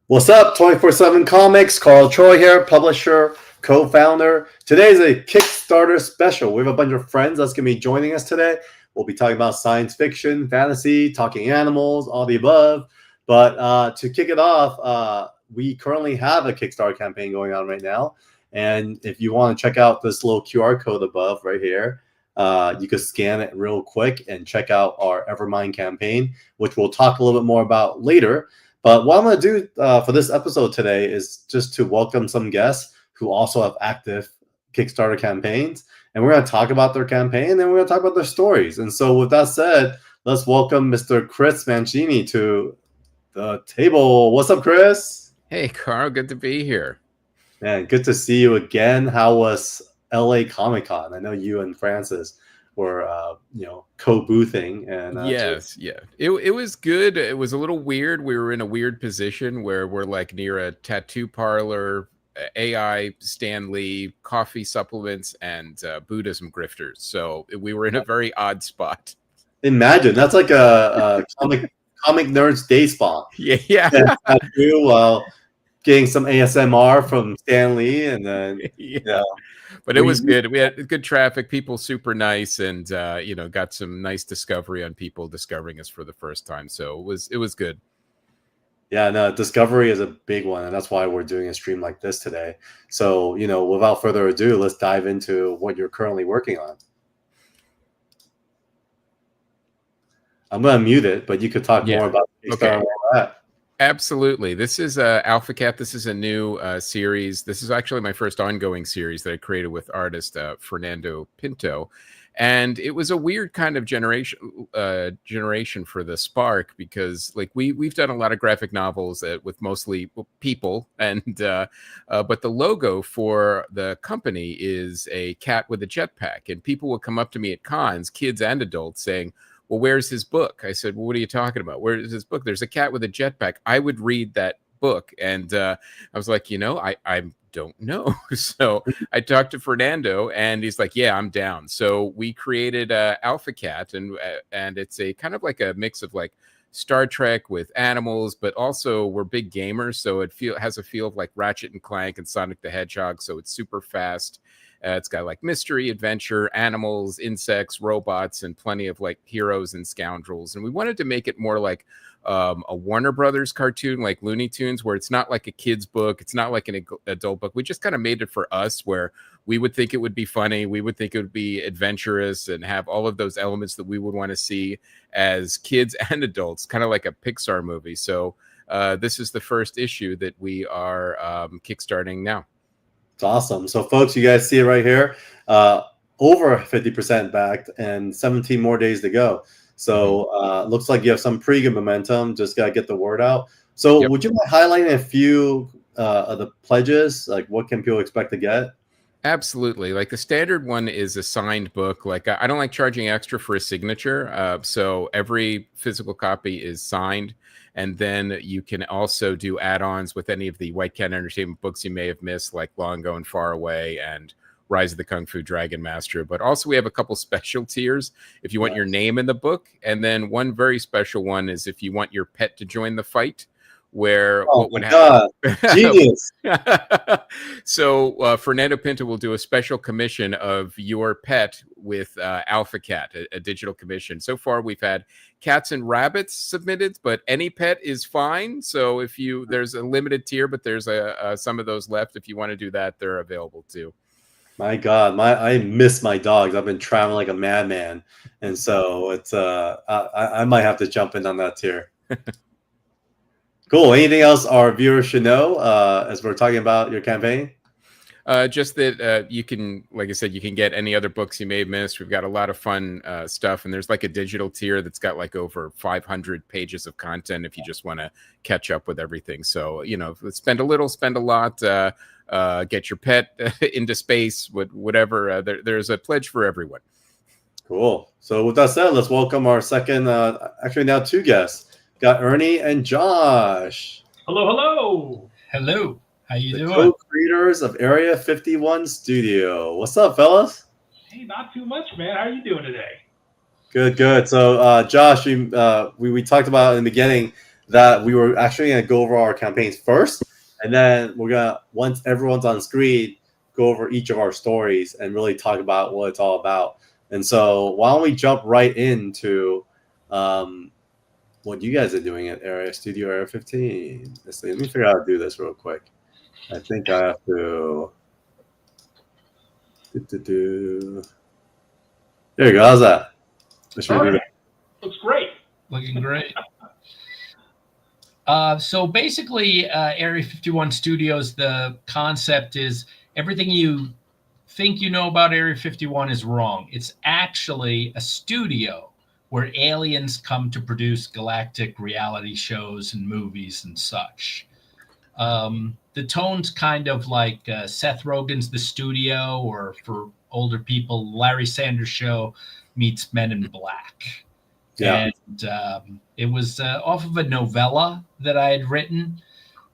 What's up, 24/7 Comics? Carl Choi here, publisher, co-founder. Today's a Kickstarter special. We have a bunch of friends that's going to be joining us today. We'll be talking about science fiction, fantasy, talking animals, all the above. But to kick it off, we currently have a Kickstarter campaign going on right now. And if you want to check out this little QR code above right here, you can scan it real quick and check out our Evermind campaign, which we'll talk a little bit more about later. But what I'm going to do for this episode today is just to welcome some guests who also have active Kickstarter campaigns. And we're going to talk about their campaign and then we're going to talk about their stories. And so with that said, let's welcome Mr. Chris Mancini to the table. What's up, Chris? Hey, Carl. Good to be here. Man, good to see you again. How was LA Comic-Con? I know you and Francis were co-boothing and it was good. It was a little weird. We were in a weird position where we're like near a tattoo parlor, AI Stan Lee, coffee supplements, and Buddhism grifters. So we were in a very odd spot. Imagine that's like a comic nerds day spa. Yeah. Tattoo while getting some ASMR from Stan Lee, and then But it was good. We had good traffic, people super nice, and got some nice discovery on people discovering us for the first time. So it was good. Yeah, no, discovery is a big one, and that's why we're doing a stream like this today. So, without further ado, let's dive into what you're currently working on. I'm going to mute it, but you could talk more about Kickstarter and all that. Absolutely. This is Alpha Cat. This is a new series. This is actually my first ongoing series that I created with artist Fernando Pinto. And it was a weird kind of generation for the Spark, because like we've done a lot of graphic novels with mostly people, and but the logo for the company is a cat with a jetpack, and people would come up to me at cons, kids and adults, saying, well, where's his book? I said, well, what are you talking about? Where is his book? There's a cat with a jetpack. I would read that book. And I was like, I don't know. So I talked to Fernando, and he's like, yeah, I'm down. So we created Alpha Cat, and it's a kind of like a mix of like Star Trek with animals, but also we're big gamers. So it has a feel of like Ratchet and Clank and Sonic the Hedgehog. So it's super fast. It's got like mystery, adventure, animals, insects, robots, and plenty of like heroes and scoundrels. And we wanted to make it more like a Warner Brothers cartoon, like Looney Tunes, where it's not like a kid's book. It's not like an adult book. We just kind of made it for us, where we would think it would be funny. We would think it would be adventurous and have all of those elements that we would want to see as kids and adults, kind of like a Pixar movie. So this is the first issue that we are kickstarting now. It's awesome. So, folks, you guys see it right here. Over 50% backed and 17 more days to go. So, looks like you have some pretty good momentum. Just got to get the word out. So, would you mind highlighting a few of the pledges? Like, what can people expect to get? Absolutely. Like the standard one is a signed book. Like I don't like charging extra for a signature. So every physical copy is signed. And then you can also do add-ons with any of the White Cat Entertainment books you may have missed, like Long Gone Far Away and Rise of the Kung Fu Dragon Master. But also we have a couple special tiers if you want your name in the book. And then one very special one is if you want your pet to join the fight, where what would happen. Genius. So Fernando Pinto will do a special commission of your pet with Alpha Cat, a digital commission. So far we've had cats and rabbits submitted, but any pet is fine. So if there's a limited tier, but there's some of those left. If you want to do that, they're available too. My God, I miss my dogs. I've been traveling like a madman, and so it's I might have to jump in on that tier. Cool. Anything else our viewers should know as we're talking about your campaign? Just that you can, like I said, you can get any other books you may have missed. We've got a lot of fun stuff, and there's like a digital tier that's got like over 500 pages of content if you just want to catch up with everything. So, spend a little, spend a lot, get your pet into space, whatever. There's a pledge for everyone. Cool. So with that said, let's welcome our second, actually now two guests. Got Ernie and Josh. Hello. Hello. How you doing? Co-creators of Area 51 Studio. What's up, fellas? Hey, not too much, man. How are you doing today? Good. So, Josh, we talked about in the beginning that we were actually going to go over our campaigns first, and then we're going to, once everyone's on screen, go over each of our stories and really talk about what it's all about. And so why don't we jump right into what you guys are doing at Studio Area 15. Let's see. Let me figure out how to do this real quick. I think I have to... There you go. How's that? Looks great. Looking great. So basically, Area 51 Studios, the concept is everything you think you know about Area 51 is wrong. It's actually a studio where aliens come to produce galactic reality shows and movies and such. The tone's kind of like Seth Rogen's The Studio, or for older people, Larry Sanders Show meets Men in Black. Yeah. And it was off of a novella that I had written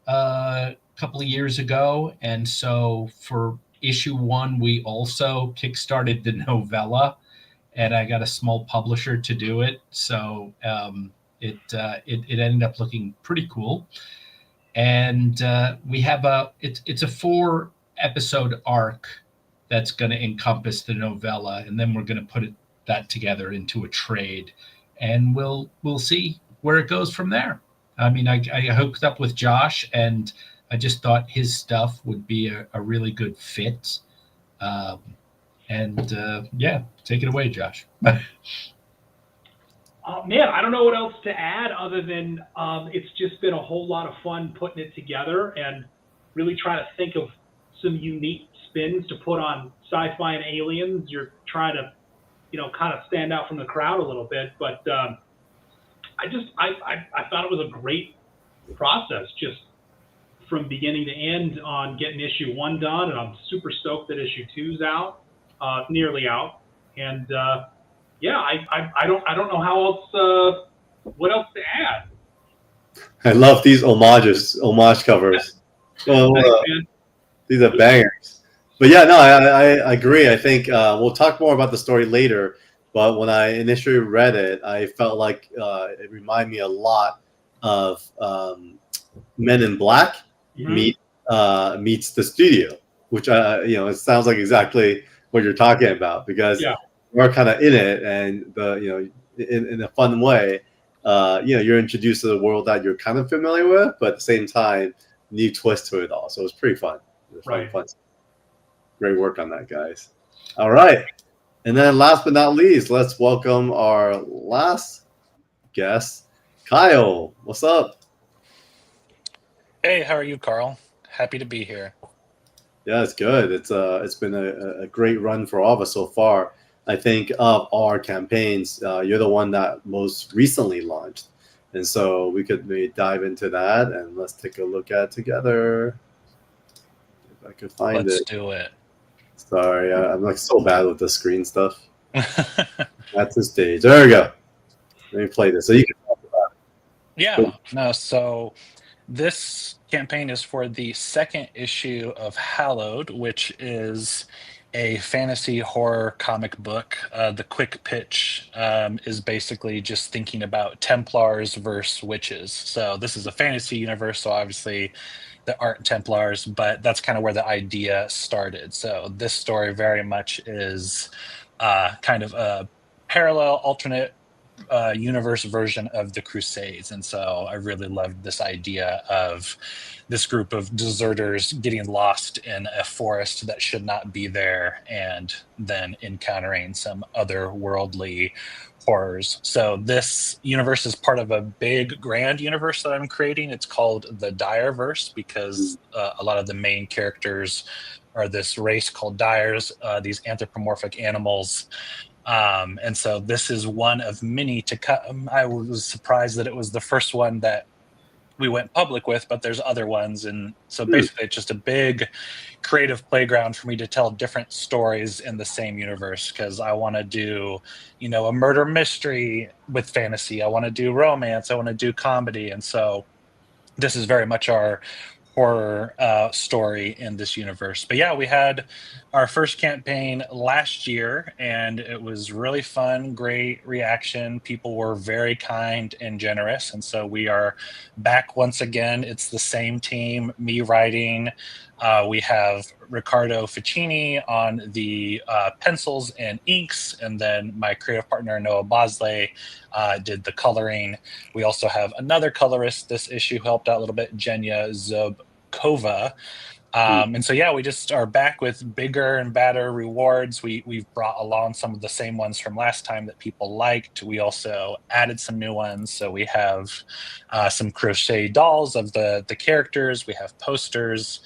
a couple of years ago. And so for issue 1, we also kickstarted the novella, and I got a small publisher to do it. So it ended up looking pretty cool. And we have it's a 4-episode arc that's going to encompass the novella, and then we're going to put that together into a trade, and we'll see where it goes from there. I mean, I hooked up with Josh, and I just thought his stuff would be a really good fit. Yeah, take it away, Josh. Man, I don't know what else to add other than it's just been a whole lot of fun putting it together and really trying to think of some unique spins to put on sci-fi and aliens. You're trying to, kind of stand out from the crowd a little bit. But I thought it was a great process, just from beginning to end on getting issue 1 done, and I'm super stoked that issue 2's out, nearly out, and yeah, I don't know how else, what else to add. I love these homage covers. Well, these are bangers. But yeah, no, I agree. I think we'll talk more about the story later. But when I initially read it, I felt like it reminded me a lot of Men in Black meets The Studio, which it sounds like exactly what you're talking about, because we're kind of in it, and in a fun way. You're introduced to the world that you're kind of familiar with, but at the same time, new twist to it all. So it's pretty fun. Fun. Great work on that, guys. All right. And then last but not least, let's welcome our last guest, Kyle. What's up? Hey, how are you, Carl? Happy to be here. Yeah, it's good. It's been a great run for all of us so far. I think of our campaigns, you're the one that most recently launched. And so we could maybe dive into that, and let's take a look at it together. If I could find it. Let's do it. Sorry, I'm like so bad with the screen stuff. That's the stage. There we go. Let me play this. So you can talk about it. Yeah. No, so this campaign is for the 2nd issue of Hallowed, which is a fantasy horror comic book. The quick pitch is basically just thinking about Templars versus witches. So this is a fantasy universe, so obviously there aren't Templars, but that's kind of where the idea started. So this story very much is kind of a parallel, alternate universe version of the Crusades. And so I really loved this idea of this group of deserters getting lost in a forest that should not be there, and then encountering some otherworldly horrors. So this universe is part of a big grand universe that I'm creating. It's called the Direverse, because a lot of the main characters are this race called Dyers, these anthropomorphic animals. And so this is one of many to come. I was surprised that it was the first one that we went public with, but there's other ones. And so basically it's just a big creative playground for me to tell different stories in the same universe, because I want to do, a murder mystery with fantasy. I want to do romance. I want to do comedy. And so this is very much our horror story in this universe. But yeah, we had our first campaign last year, and it was really fun, great reaction. People were very kind and generous, and so we are back once again. It's the same team, me writing. We have Riccardo Ficini on the pencils and inks, and then my creative partner Noah Bosley did the coloring. We also have another colorist this issue who helped out a little bit, Jenya Zobkova. And so, yeah, we just are back with bigger and badder rewards. We've brought along some of the same ones from last time that people liked. We also added some new ones. So we have some crochet dolls of the characters. We have posters.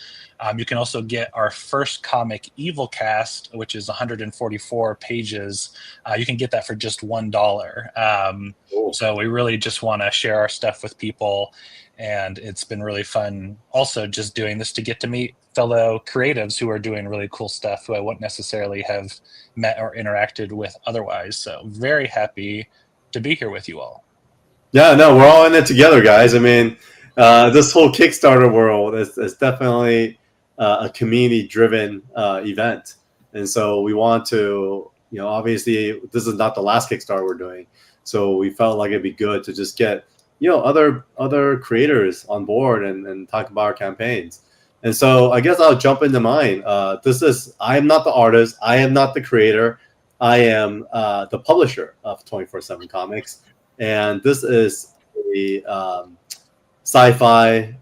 You can also get our first comic, Evil Cast, which is 144 pages. You can get that for just $1. So we really just want to share our stuff with people. And it's been really fun also just doing this to get to meet fellow creatives who are doing really cool stuff who I wouldn't necessarily have met or interacted with otherwise. So very happy to be here with you all. Yeah, no, we're all in it together, guys. I mean, this whole Kickstarter world is definitely a community-driven event. And so we want to, obviously this is not the last Kickstarter we're doing. So we felt like it'd be good to just get other creators on board and talk about our campaigns. And so I guess I'll jump into mine. I am not the artist. I am not the creator. I am the publisher of 24/7 Comics. And this is a sci-fi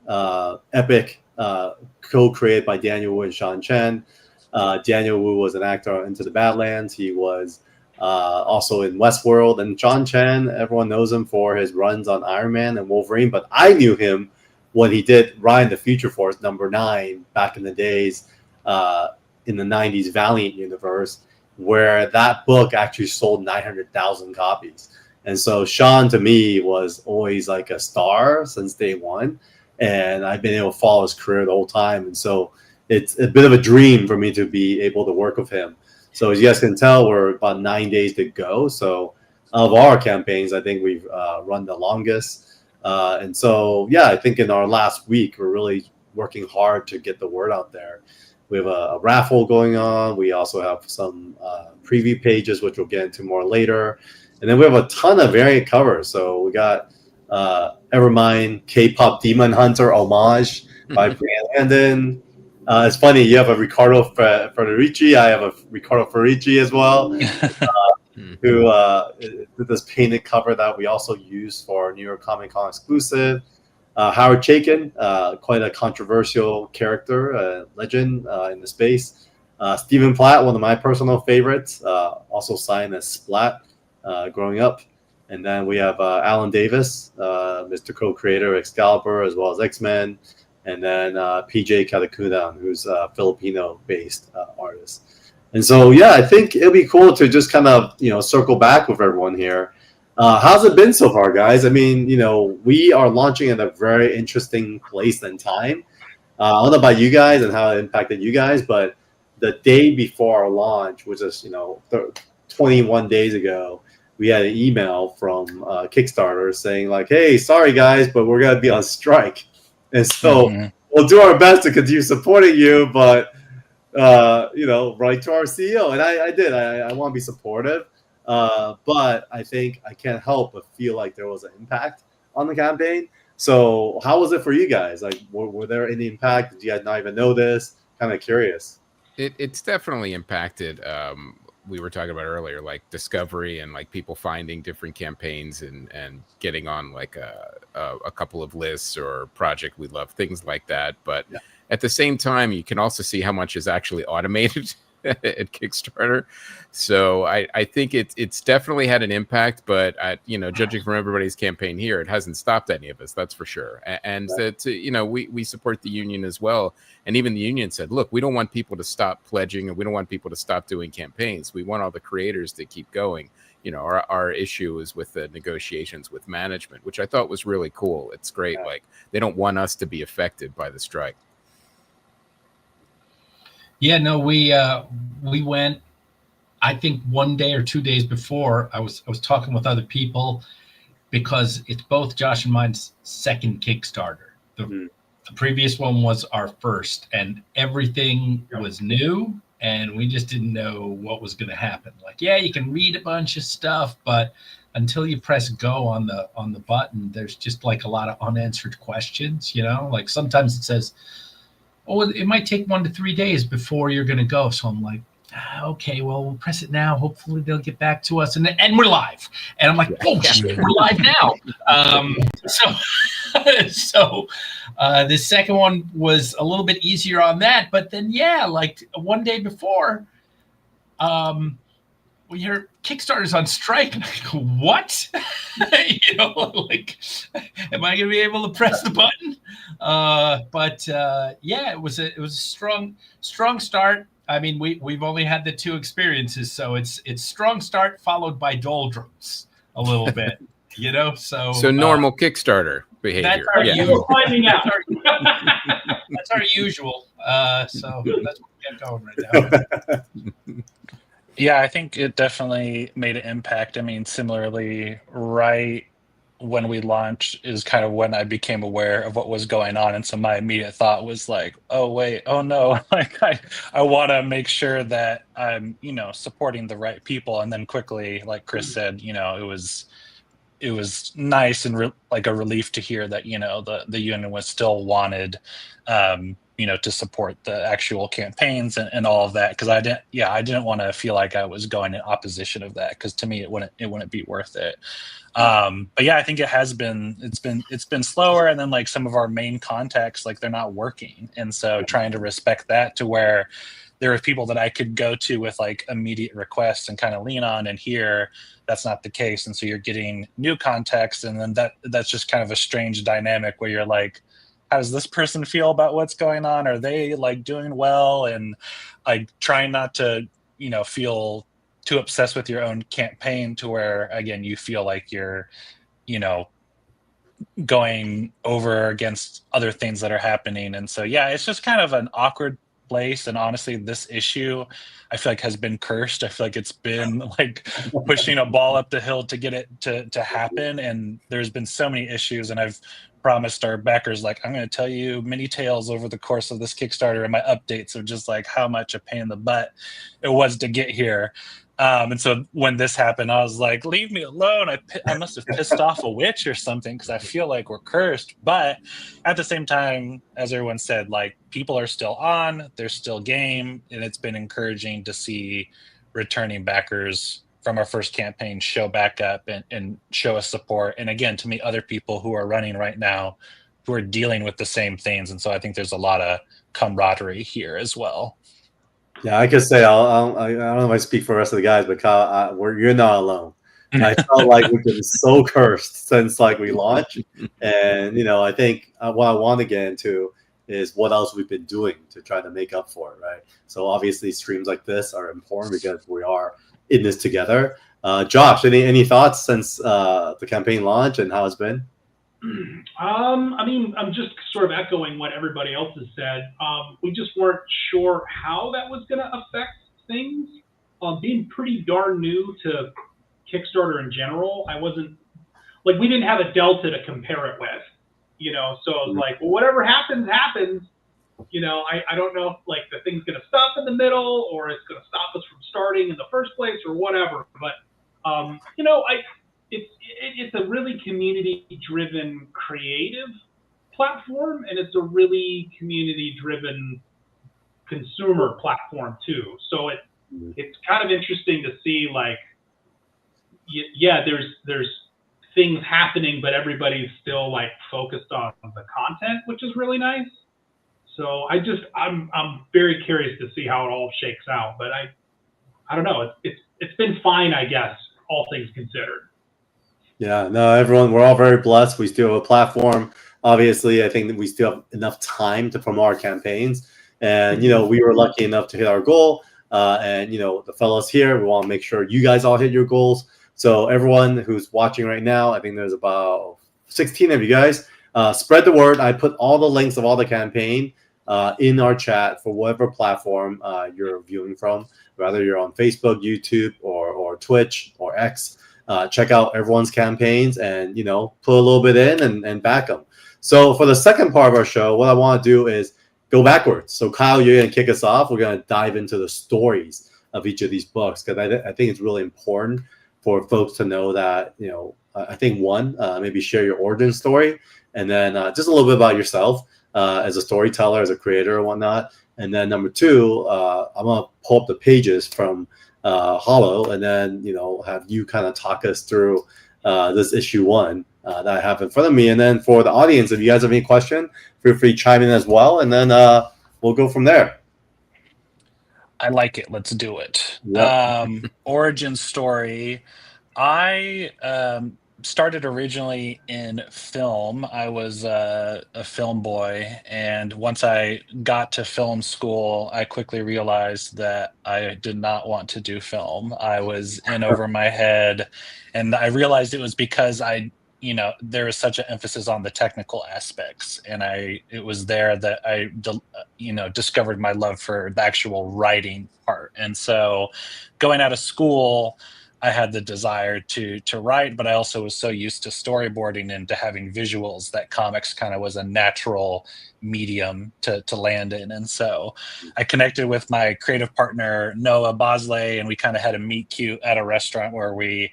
epic co-created by Daniel Wu and Sean Chen. Daniel Wu was an actor on Into the Badlands. He was also in Westworld, and John Chen, everyone knows him for his runs on Iron Man and Wolverine, but I knew him when he did Ryan the Future Force #9 back in the days in the 90s Valiant universe, where that book actually sold 900,000 copies. And so Sean to me was always like a star since day one, and I've been able to follow his career the whole time. And so it's a bit of a dream for me to be able to work with him. So as you guys can tell, we're about 9 days to go. So of our campaigns, I think we've run the longest. And so, yeah, I think in our last week, we're really working hard to get the word out there. We have a raffle going on. We also have some preview pages, which we'll get into more later. And then we have a ton of variant covers. So we got Evermind K-pop Demon Hunter homage by Brian Landon. It's funny, you have a Riccardo Federici. I have a Riccardo Federici as well, who did this painted cover that we also use for New York Comic Con exclusive. Howard Chaykin, quite a controversial character, legend in the space. Stephen Platt, one of my personal favorites, also signed as Splat growing up. And then we have Alan Davis, Mr. Co-creator of Excalibur, as well as X-Men. And then PJ Katakudan, who's a Filipino-based artist. And so, yeah, I think it'll be cool to just kind of, circle back with everyone here. How's it been so far, guys? I mean, we are launching at a very interesting place and time. I don't know about you guys and how it impacted you guys, but the day before our launch, which is, 21 days ago, we had an email from Kickstarter saying like, hey, sorry, guys, but we're going to be on strike. And so we'll do our best to continue supporting you, but, write to our CEO. And I did. I want to be supportive. But I think I can't help but feel like there was an impact on the campaign. So how was it for you guys? Like, were there any impact? Did you guys not even know this? Kind of curious. It's definitely impacted. We were talking about earlier, like discovery and like people finding different campaigns and getting on like a couple of lists or project we love, things like that. But at the same time, you can also see how much is actually automated at Kickstarter. So I think it's definitely had an impact, but judging from everybody's campaign here, it hasn't stopped any of us, that's for sure. And that, we support the union as well. And even the union said, look, we don't want people to stop pledging and we don't want people to stop doing campaigns. We want all the creators to keep going. Our issue is with the negotiations with management, which I thought was really cool. It's great. Yeah. Like they don't want us to be affected by the strike. Yeah, no, we went, I think 1 day or 2 days before. I was talking with other people because it's both Josh and mine's second Kickstarter. The The previous one was our first, and everything Yep. was new, and we just didn't know what was going to happen. Like, yeah, you can read a bunch of stuff, but until you press go on the button, there's just like a lot of unanswered questions. Like sometimes it says, "Oh, it might take 1 to 3 days before you're going to go." So I'm like, okay, well, we'll press it now. Hopefully they'll get back to us, and we're live. And I'm like, oh shit, we're live now. So the second one was a little bit easier on that, but then like one day before, we hear Kickstarter's on strike, and I go, what? Like, am I going to be able to press the button? But it was a strong start. I mean, we've only had the 2 experiences, so it's strong start followed by doldrums a little bit, So normal Kickstarter behavior. We're finding out. That's our usual. So that's what we got going right now. Yeah, I think it definitely made an impact. I mean, similarly, right when we launched is kind of when I became aware of what was going on. And so my immediate thought was like, oh, wait, oh, no. Like, I want to make sure that I'm, supporting the right people. And then quickly, like Chris said, it was nice and like a relief to hear that, the union was still wanted, to support the actual campaigns and all of that. Because I didn't want to feel like I was going in opposition of that, because to me it wouldn't be worth it. But yeah, I think it's been slower, and then like some of our main contacts, like they're not working, and so trying to respect that to where there are people that I could go to with like immediate requests and kind of lean on, and here that's not the case, and so you're getting new contacts, and then that's just kind of a strange dynamic where you're like, how does this person feel about what's going on? Are they like doing well? And like trying not to feel too obsessed with your own campaign to where, again, you feel like you're going over against other things that are happening. And so yeah, it's just kind of an awkward place. And honestly, this issue I feel like has been cursed. I feel like it's been like pushing a ball up the hill to get it to happen, and there's been so many issues, and I've promised our backers, like, I'm going to tell you many tales over the course of this Kickstarter and my updates of just like how much a pain in the butt it was to get here. And so when this happened, I was like, leave me alone. I must have pissed off a witch or something, because I feel like we're cursed. But at the same time, as everyone said, like, people are still on, they're still game, and it's been encouraging to see returning backers from our first campaign show back up and show us support. And again, to meet other people who are running right now who are dealing with the same things. And so I think there's a lot of camaraderie here as well. Yeah, I could say I don't know if I speak for the rest of the guys, but Kyle, you're not alone. I felt like we've been so cursed since like we launched, and I think what I want to get into is what else we've been doing to try to make up for it, right? So obviously streams like this are important because we are in this together. Josh, any thoughts since the campaign launch and how it's been? I mean, I'm just sort of echoing what everybody else has said. We just weren't sure how that was going to affect things. Being pretty darn new to Kickstarter in general, I wasn't like, we didn't have a delta to compare it with, So I was like, well, whatever happens, happens. I don't know if like the thing's going to stop in the middle, or it's going to stop us from starting in the first place, or whatever. But it's a really community-driven creative platform, and it's a really community-driven consumer platform too. So it's kind of interesting to see, like, there's things happening, but everybody's still like focused on the content, which is really nice. So I'm very curious to see how it all shakes out. But I don't know. It's been fine, I guess, all things considered. Yeah, no, everyone, we're all very blessed. We still have a platform. Obviously, I think that we still have enough time to promote our campaigns. And, we were lucky enough to hit our goal. And, the fellows here, we want to make sure you guys all hit your goals. So everyone who's watching right now, I think there's about 16 of you guys. Spread the word. I put all the links of all the campaign in our chat for whatever platform you're viewing from, whether you're on Facebook, YouTube, or Twitch, or X. check out everyone's campaigns and, put a little bit in and back them. So for the second part of our show, what I want to do is go backwards. So Kyle, you're going to kick us off. We're going to dive into the stories of each of these books, because I think it's really important for folks to know that, I think one, maybe share your origin story, and then just a little bit about yourself as a storyteller, as a creator, or whatnot. And then number two, I'm gonna pull up the pages from Hollow, and then have you kind of talk us through this issue 1 that I have in front of me. And then for the audience, if you guys have any question, feel free to chime in as well, and then we'll go from there. I like it. Let's do it. Yep. Origin story. I started originally in film. I was a film boy, and once I got to film school, I quickly realized that I did not want to do film. I was in over my head, and I realized it was because there was such an emphasis on the technical aspects, and it was there that I discovered my love for the actual writing part. And so going out of school, I had the desire to write, but I also was so used to storyboarding and to having visuals that comics kind of was a natural medium to land in. And so I connected with my creative partner, Noah Bosley, and we kind of had a meet cute at a restaurant where we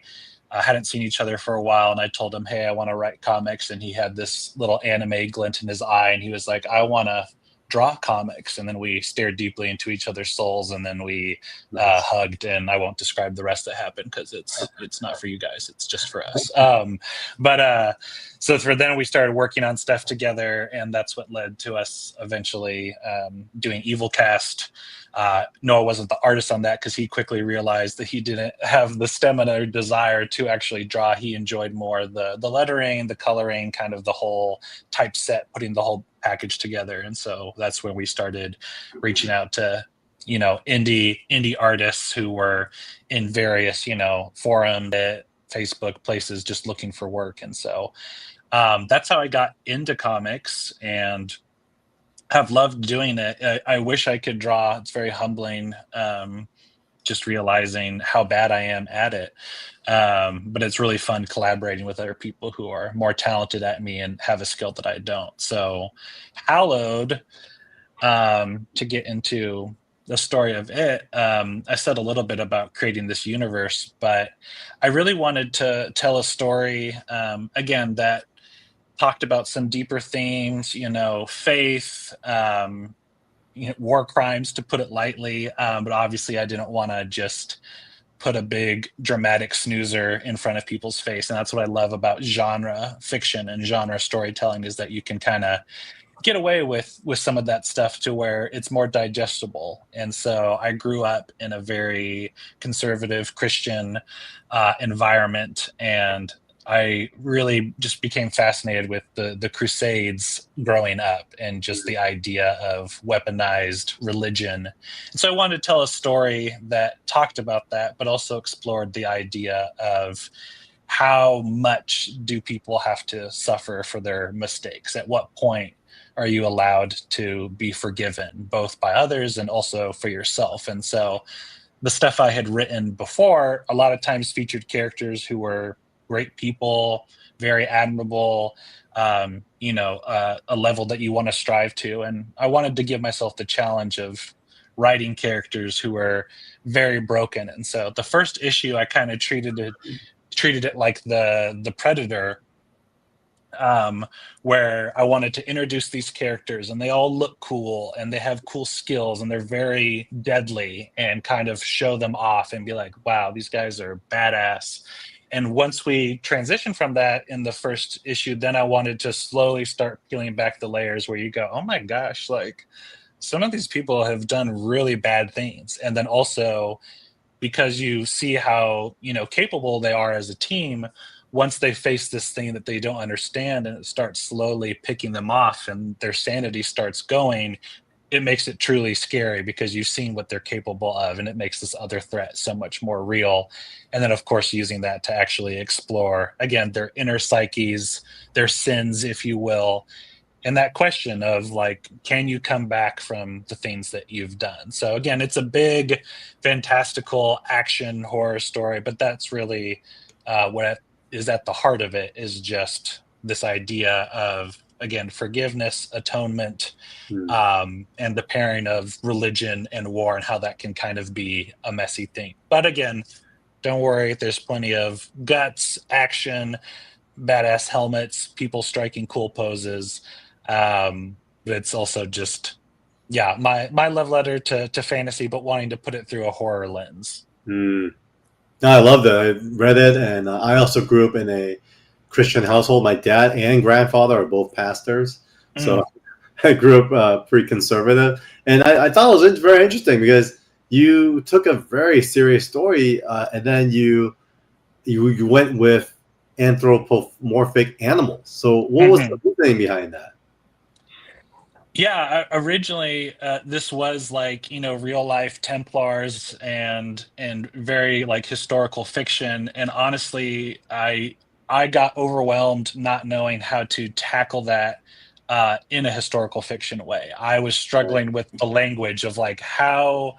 hadn't seen each other for a while. And I told him, hey, I want to write comics. And he had this little anime glint in his eye, and he was like, I want to draw comics. And then we stared deeply into each other's souls, and then we hugged. And I won't describe the rest that happened because it's not for you guys, it's just for us. So for then we started working on stuff together, and that's what led to us eventually doing Evil Cast. Noah wasn't the artist on that because he quickly realized that he didn't have the stamina or desire to actually draw. He enjoyed more the lettering, the coloring, kind of the whole typeset, putting the whole package together. And so that's when we started reaching out to indie artists who were in various forums, Facebook places, just looking for work. And so that's how I got into comics, and have loved doing it. I wish I could draw. It's very humbling, just realizing how bad I am at it. But it's really fun collaborating with other people who are more talented at me and have a skill that I don't. So Hallowed, to get into the story of it, I said a little bit about creating this universe, but I really wanted to tell a story, again, that talked about some deeper themes, faith, war crimes, to put it lightly. But obviously I didn't want to just put a big dramatic snoozer in front of people's face. And that's what I love about genre fiction and genre storytelling, is that you can kind of get away with some of that stuff to where it's more digestible. And so I grew up in a very conservative Christian environment, and I really just became fascinated with the Crusades growing up, and just the idea of weaponized religion. And so I wanted to tell a story that talked about that, but also explored the idea of how much do people have to suffer for their mistakes? At what point are you allowed to be forgiven, both by others and also for yourself? And so the stuff I had written before a lot of times featured characters who were great people, very admirable, a level that you want to strive to. And I wanted to give myself the challenge of writing characters who were very broken. And so the first issue, I kind of treated it like the Predator, where I wanted to introduce these characters, and they all look cool, and they have cool skills, and they're very deadly, and kind of show them off and be like, wow, these guys are badass. And once we transition from that in the first issue, then I wanted to slowly start peeling back the layers, where you go, oh my gosh, like some of these people have done really bad things. And then also, because you see how, capable they are as a team, once they face this thing that they don't understand, and it starts slowly picking them off and their sanity starts going, it makes it truly scary, because you've seen what they're capable of, and it makes this other threat so much more real. And then, of course, using that to actually explore, again, their inner psyches, their sins, if you will, and that question of, like, can you come back from the things that you've done? So again, it's a big, fantastical action horror story, but that's really what is at the heart of it is just this idea of, again, forgiveness, atonement, and the pairing of religion and war, and how that can kind of be a messy thing. But again, don't worry, there's plenty of guts, action, badass helmets, people striking cool poses. But it's also just, yeah, my love letter to fantasy, but wanting to put it through a horror lens. No, I love that. I read it, and I also grew up in a Christian household. My dad and grandfather are both pastors, so I grew up pretty conservative. And I thought it was very interesting because you took a very serious story, and then you went with anthropomorphic animals. So what was the thing behind that? Yeah, originally this was like, real life Templars and very like historical fiction. And honestly, I got overwhelmed not knowing how to tackle that in a historical fiction way. I was struggling with the language of like how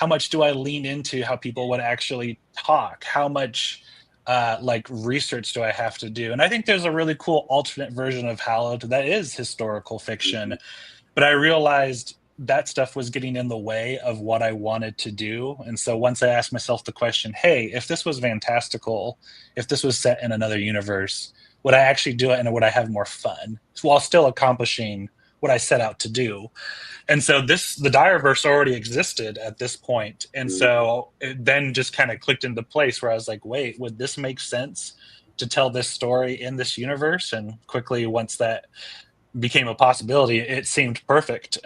much do I lean into how people would actually talk? How much like research do I have to do? And I think there's a really cool alternate version of Hallowed that is historical fiction. But I realized that stuff was getting in the way of what I wanted to do. And so once I asked myself the question, hey, if this was fantastical, if this was set in another universe, would I actually do it and would I have more fun while still accomplishing what I set out to do? And so the Direverse already existed at this point. And so it then just kind of clicked into place where I was like, wait, would this make sense to tell this story in this universe? And quickly, once that became a possibility, it seemed perfect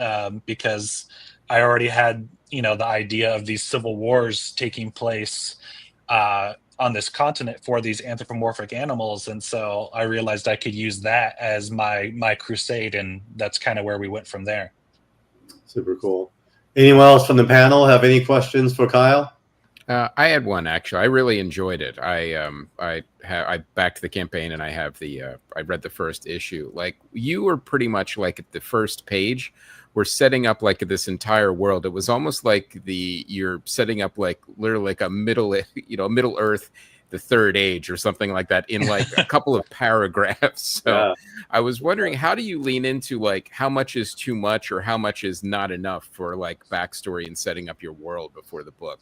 because I already had, the idea of these civil wars taking place on this continent for these anthropomorphic animals. And so I realized I could use that as my crusade. And that's kind of where we went from there. Super cool. Anyone else from the panel have any questions for Kyle? I had one actually. I really enjoyed it. I backed the campaign and I have I read the first issue. Like you were pretty much like at the first page, we're setting up like this entire world. It was almost like you're setting up like literally like a Middle Earth, the Third Age or something like that in like a couple of paragraphs. So I was wondering, how do you lean into like how much is too much or how much is not enough for like backstory and setting up your world before the book?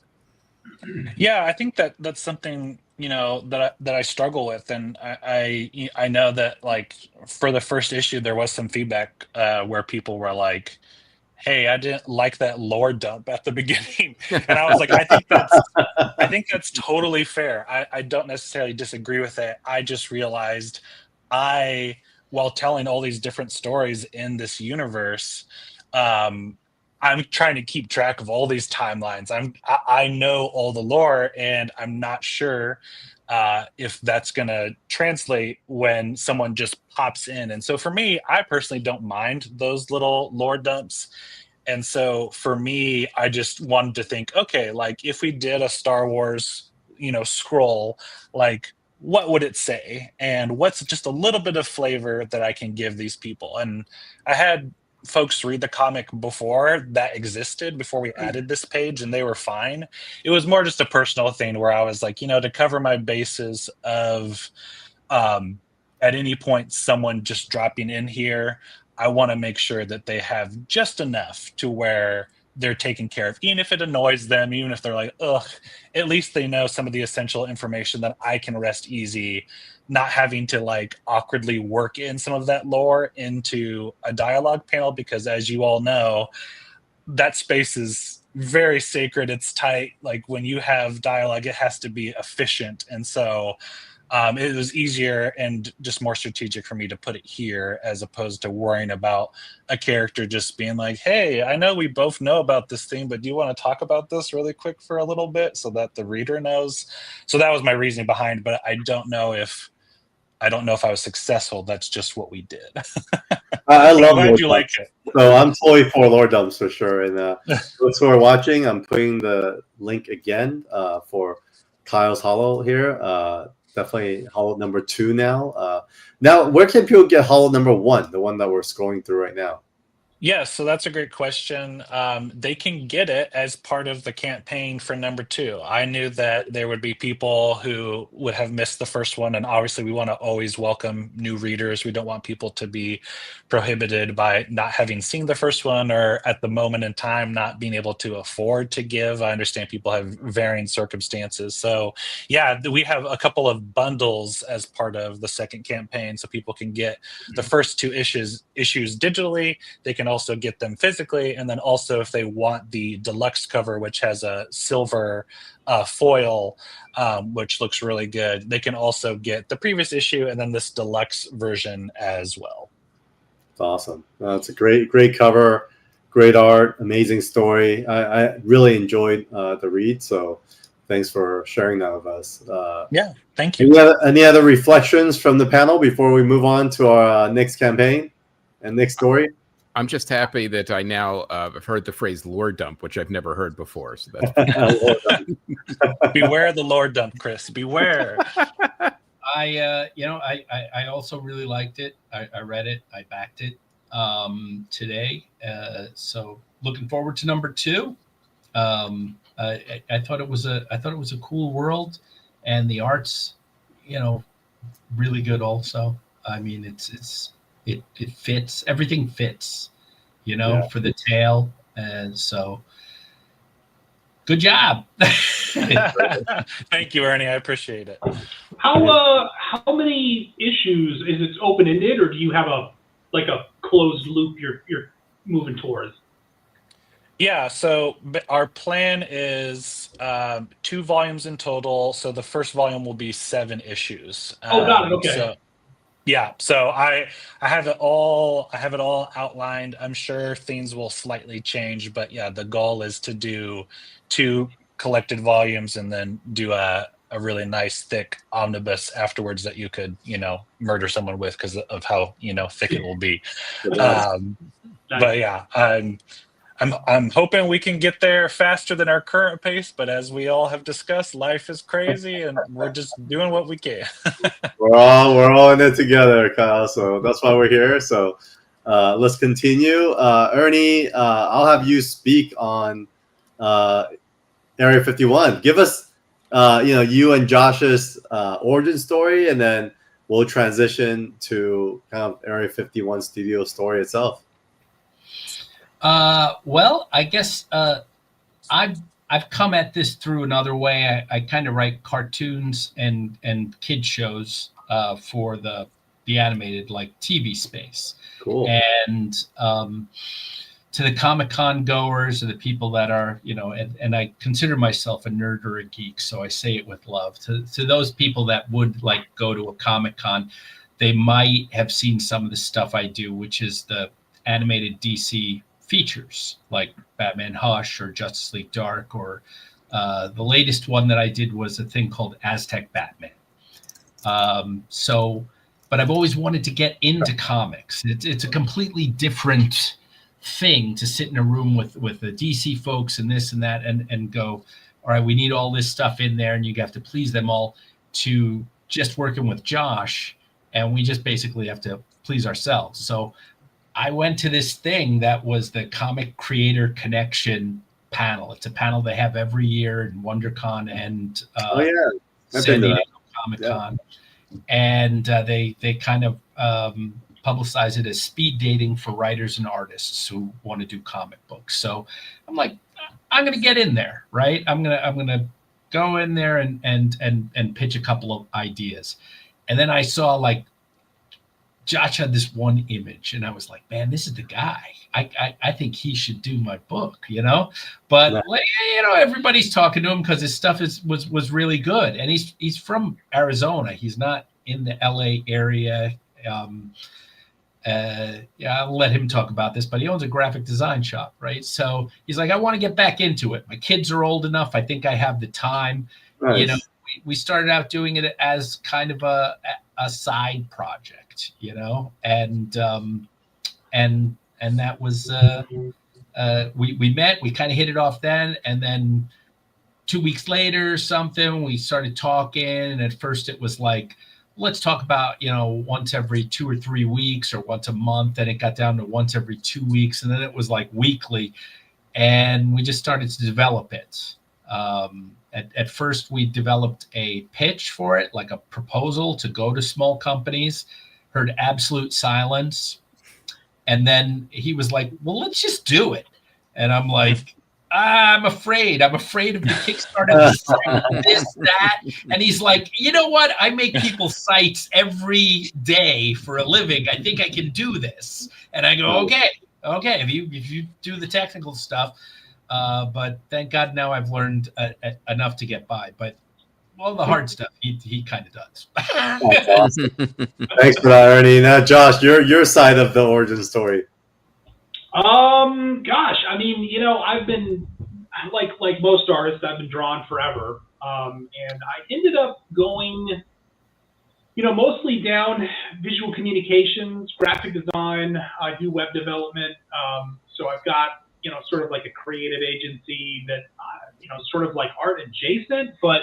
Yeah, I think that's something that I struggle with, and I know that like for the first issue there was some feedback where people were like, "Hey, I didn't like that lore dump at the beginning," and I was like, I think that's totally fair. I don't necessarily disagree with it. I just realized while telling all these different stories in this universe, I'm trying to keep track of all these timelines. I know all the lore, and I'm not sure if that's going to translate when someone just pops in. And so for me, I personally don't mind those little lore dumps. And so for me, I just wanted to think, okay, like if we did a Star Wars, scroll, like what would it say? And what's just a little bit of flavor that I can give these people? And I had folks read the comic before that existed, before we added this page, and they were fine. It was more just a personal thing where I was like, to cover my bases of at any point someone just dropping in here, I want to make sure that they have just enough to where they're taken care of, even if it annoys them, even if they're like, ugh, at least they know some of the essential information that I can rest easy, not having to like awkwardly work in some of that lore into a dialogue panel, because as you all know, that space is very sacred. It's tight. Like when you have dialogue, it has to be efficient. And so it was easier and just more strategic for me to put it here as opposed to worrying about a character just being like, hey, I know we both know about this thing, but do you want to talk about this really quick for a little bit so that the reader knows? So that was my reasoning behind, but I don't know if I was successful. That's just what we did. I love glad you like it. So I'm totally for lore dumps for sure. And those who are watching, I'm putting the link again for Kyle's Hollow here. Definitely Hallowed number 2 now. Now, where can people get Hallowed number 1, the one that we're scrolling through right now? Yeah, so that's a great question. They can get it as part of the campaign for number 2. I knew that there would be people who would have missed the first one, and obviously we want to always welcome new readers. We don't want people to be prohibited by not having seen the first one or at the moment in time not being able to afford to give. I understand people have varying circumstances. So yeah, we have a couple of bundles as part of the second campaign, so people can get the first 2 issues digitally. They can also get them physically, and then also if they want the deluxe cover, which has a silver foil, which looks really good, they can also get the previous issue and then this deluxe version as well. It's awesome. It's a great cover, great art, amazing story. I really enjoyed the read, so thanks for sharing that with us. Yeah, thank you. Any other reflections from the panel before we move on to our next campaign and next story? I'm just happy that I now have heard the phrase lore dump, which I've never heard before. So that's beware the lore dump, Chris. Beware. I also really liked it. I read it. I backed it today. So looking forward to number 2. I thought it was a cool world, and the art's, really good also. I mean, it fits. Everything fits, for the tale. And so good job. Thank you, Ernie. I appreciate it. How many issues is it open-ended, or do you have a closed loop you're moving towards? Yeah, so our plan is 2 volumes in total. So the first volume will be 7 issues. Got it. Okay. So, yeah, so I have it all. I have it all outlined. I'm sure things will slightly change, but yeah, the goal is to do 2 collected volumes and then do a really nice thick omnibus afterwards that you could murder someone with because of how thick it will be. But yeah, I'm hoping we can get there faster than our current pace, but as we all have discussed, life is crazy and we're just doing what we can. we're all in it together, Kyle. So that's why we're here. So let's continue. Ernie, I'll have you speak on Area 51. Give us you and Josh's origin story, and then we'll transition to kind of Area 51 studio story itself. Well, I guess I've come at this through another way. I kind of write cartoons and kid shows for the animated TV space. Cool. And to the Comic-Con goers or the people that are, and I consider myself a nerd or a geek, so I say it with love. To those people that would go to a Comic-Con, they might have seen some of the stuff I do, which is the animated DC features like Batman Hush or Justice League Dark, or the latest one that I did was a thing called Aztec Batman. But I've always wanted to get into comics. It's a completely different thing to sit in a room with the DC folks and this and that and go, all right, we need all this stuff in there, and you have to please them all, to just working with Josh, and we just basically have to please ourselves. So I went to this thing that was the Comic Creator Connection panel. It's a panel they have every year in WonderCon and San Diego Comic-Con. Yeah. And they kind of publicize it as speed dating for writers and artists who want to do comic books. So I'm like, I'm going to get in there, right? I'm going to go in there and pitch a couple of ideas. And then I saw Josh had this one image, and I was like, man, this is the guy. I think he should do my book, But everybody's talking to him because his stuff was really good, and he's from Arizona. He's not in the LA area. I'll let him talk about this, but he owns a graphic design shop, right? So he's like, I want to get back into it. My kids are old enough. I think I have the time. Nice. We started out doing it as kind of a side project, and that was we met, we kind of hit it off then, and then 2 weeks later we started talking, and at first it was let's talk about, once every 2 or 3 weeks or once a month. And it got down to once every 2 weeks. And then it was like weekly. And we just started to develop it. At first, we developed a pitch for it, like a proposal to go to small companies, heard absolute silence. And then he was like, well, let's just do it. And I'm like, I'm afraid of the Kickstarter, this, that. And he's like, you know what? I make people sites every day for a living. I think I can do this. And I go, okay, if you do the technical stuff. But thank God now I've learned enough to get by. But all the hard stuff, he kind of does. That's awesome. Thanks for that, Ernie. Now, Josh, your side of the origin story. Gosh, I mean, I've been like most artists, I've been drawn forever. And I ended up going, mostly down visual communications, graphic design. I do web development. So I've got, sort of like a creative agency that, sort of like art adjacent, but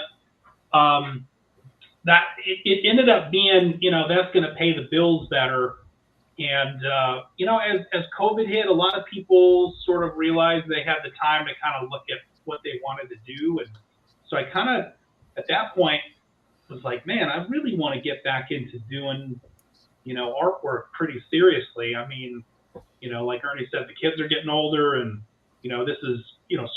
that it ended up being, that's going to pay the bills better. And, as COVID hit, a lot of people sort of realized they had the time to kind of look at what they wanted to do. And so I kind of, at that point, was like, man, I really want to get back into doing, artwork pretty seriously. I mean, like Ernie said, the kids are getting older and, this is,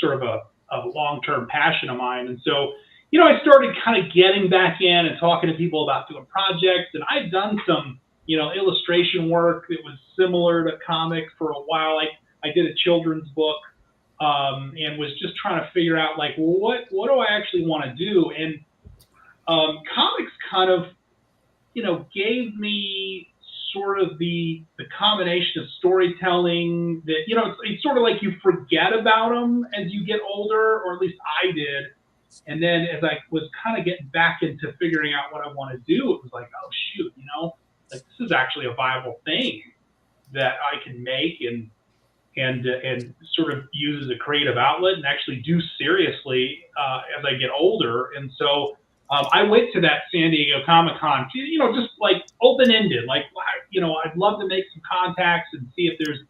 sort of a long-term passion of mine. And so, I started kind of getting back in and talking to people about doing projects. And I'd done some, illustration work that was similar to comic for a while. I did a children's book and was just trying to figure out, like, well, what do I actually want to do? And comics kind of, gave me sort of the combination of storytelling that, it's sort of like you forget about them as you get older, or at least I did. And then as I was kind of getting back into figuring out what I want to do, it was like, oh, shoot, like this is actually a viable thing that I can make and sort of use as a creative outlet and actually do seriously as I get older. And so I went to that San Diego Comic-Con, just like open-ended, like, I'd love to make some contacts and see if there's,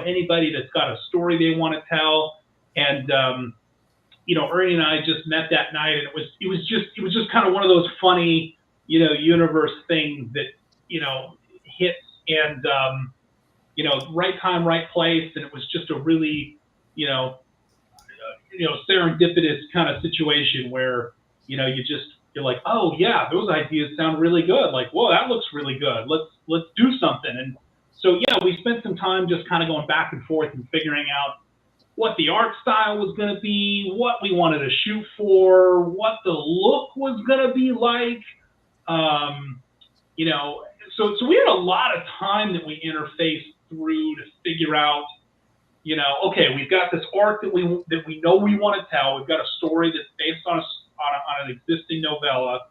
anybody that's got a story they want to tell. And, Ernie and I just met that night, and it was just kind of one of those funny, universe things that, hits and, right time, right place. And it was just a really, serendipitous kind of situation where, you're like, oh yeah, those ideas sound really good. Like, whoa, that looks really good. Let's do something. And so, yeah, we spent some time just kind of going back and forth and figuring out what the art style was going to be, what we wanted to shoot for, what the look was going to be like. So we had a lot of time that we interfaced through to figure out, okay, we've got this arc that we know we want to tell. We've got a story that's based on an existing novella.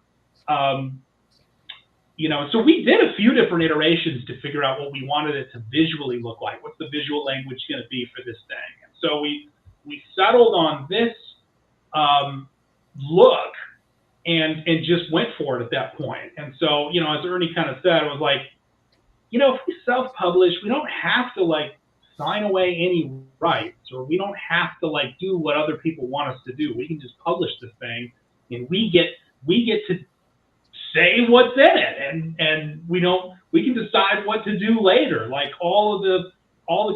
So we did a few different iterations to figure out what we wanted it to visually look like. What's the visual language going to be for this thing? And so we settled on this look and just went for it at that point. And so, as Ernie kind of said, it was like, if we self-publish, we don't have to like sign away any rights, or we don't have to like do what other people want us to do. We can just publish this thing, and we get to say what's in it, and we can decide what to do later. Like all the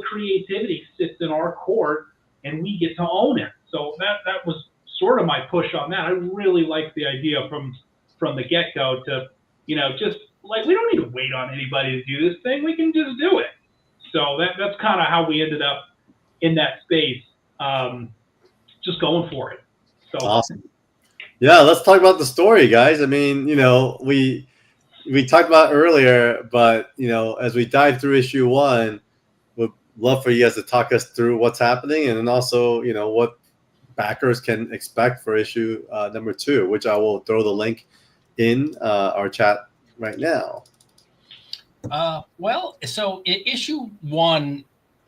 creativity sits in our court, and we get to own it. So that was sort of my push on that. I really liked the idea from the get-go to, just like, we don't need to wait on anybody to do this thing. We can just do it. So that's kind of how we ended up in that space, just going for it. So awesome. Yeah, let's talk about the story, guys. I mean, we talked about it earlier, but as we dive through issue 1, we'd love for you guys to talk us through what's happening, and then also, what backers can expect for issue number 2, which I will throw the link in our chat right now. So issue 1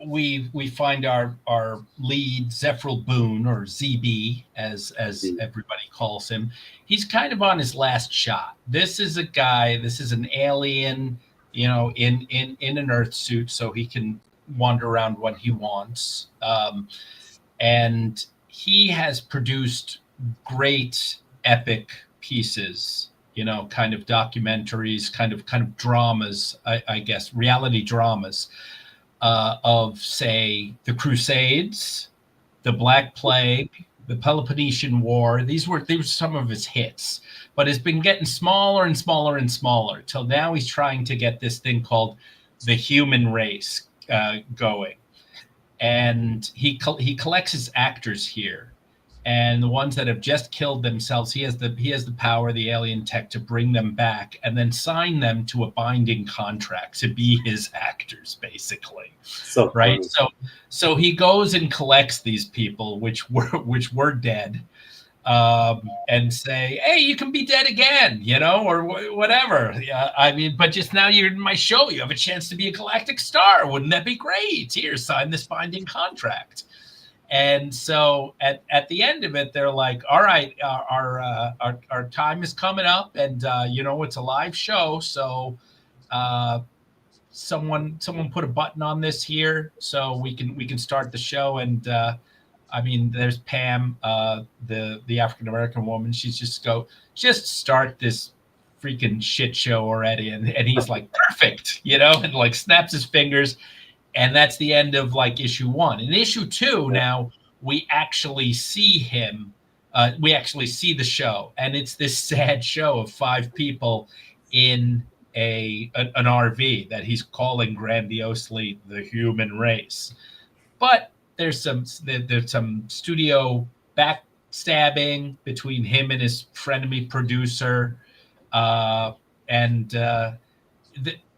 we find our lead Zephyr Boone, or ZB as everybody calls him. He's kind of on his last shot. This is an alien, in an Earth suit, so he can wander around when he wants. And he has produced great epic pieces, kind of documentaries, kind of dramas, I guess, reality dramas. Of, say, the Crusades, the Black Plague, the Peloponnesian War. These were some of his hits, but it's been getting smaller and smaller and smaller till now he's trying to get this thing called the human race going. And he collects his actors here. And the ones that have just killed themselves, he has the power, the alien tech, to bring them back and then sign them to a binding contract to be his actors, basically. So right. So he goes and collects these people, which were dead, and say, hey, you can be dead again, or whatever. Yeah, I mean, but just now you're in my show. You have a chance to be a galactic star. Wouldn't that be great? Here, sign this binding contract. And so at the end of it, they're like, all right, our time is coming up, and it's a live show, so someone put a button on this here so we can start the show. And I mean, there's Pam, the African American woman. She's just start this freaking shit show already, and he's like, perfect, and like snaps his fingers. And that's the end of like issue 1. In issue 2, now we actually see him. We actually see the show, and it's this sad show of 5 people in an RV that he's calling grandiosely the human race. But there's some studio backstabbing between him and his frenemy producer,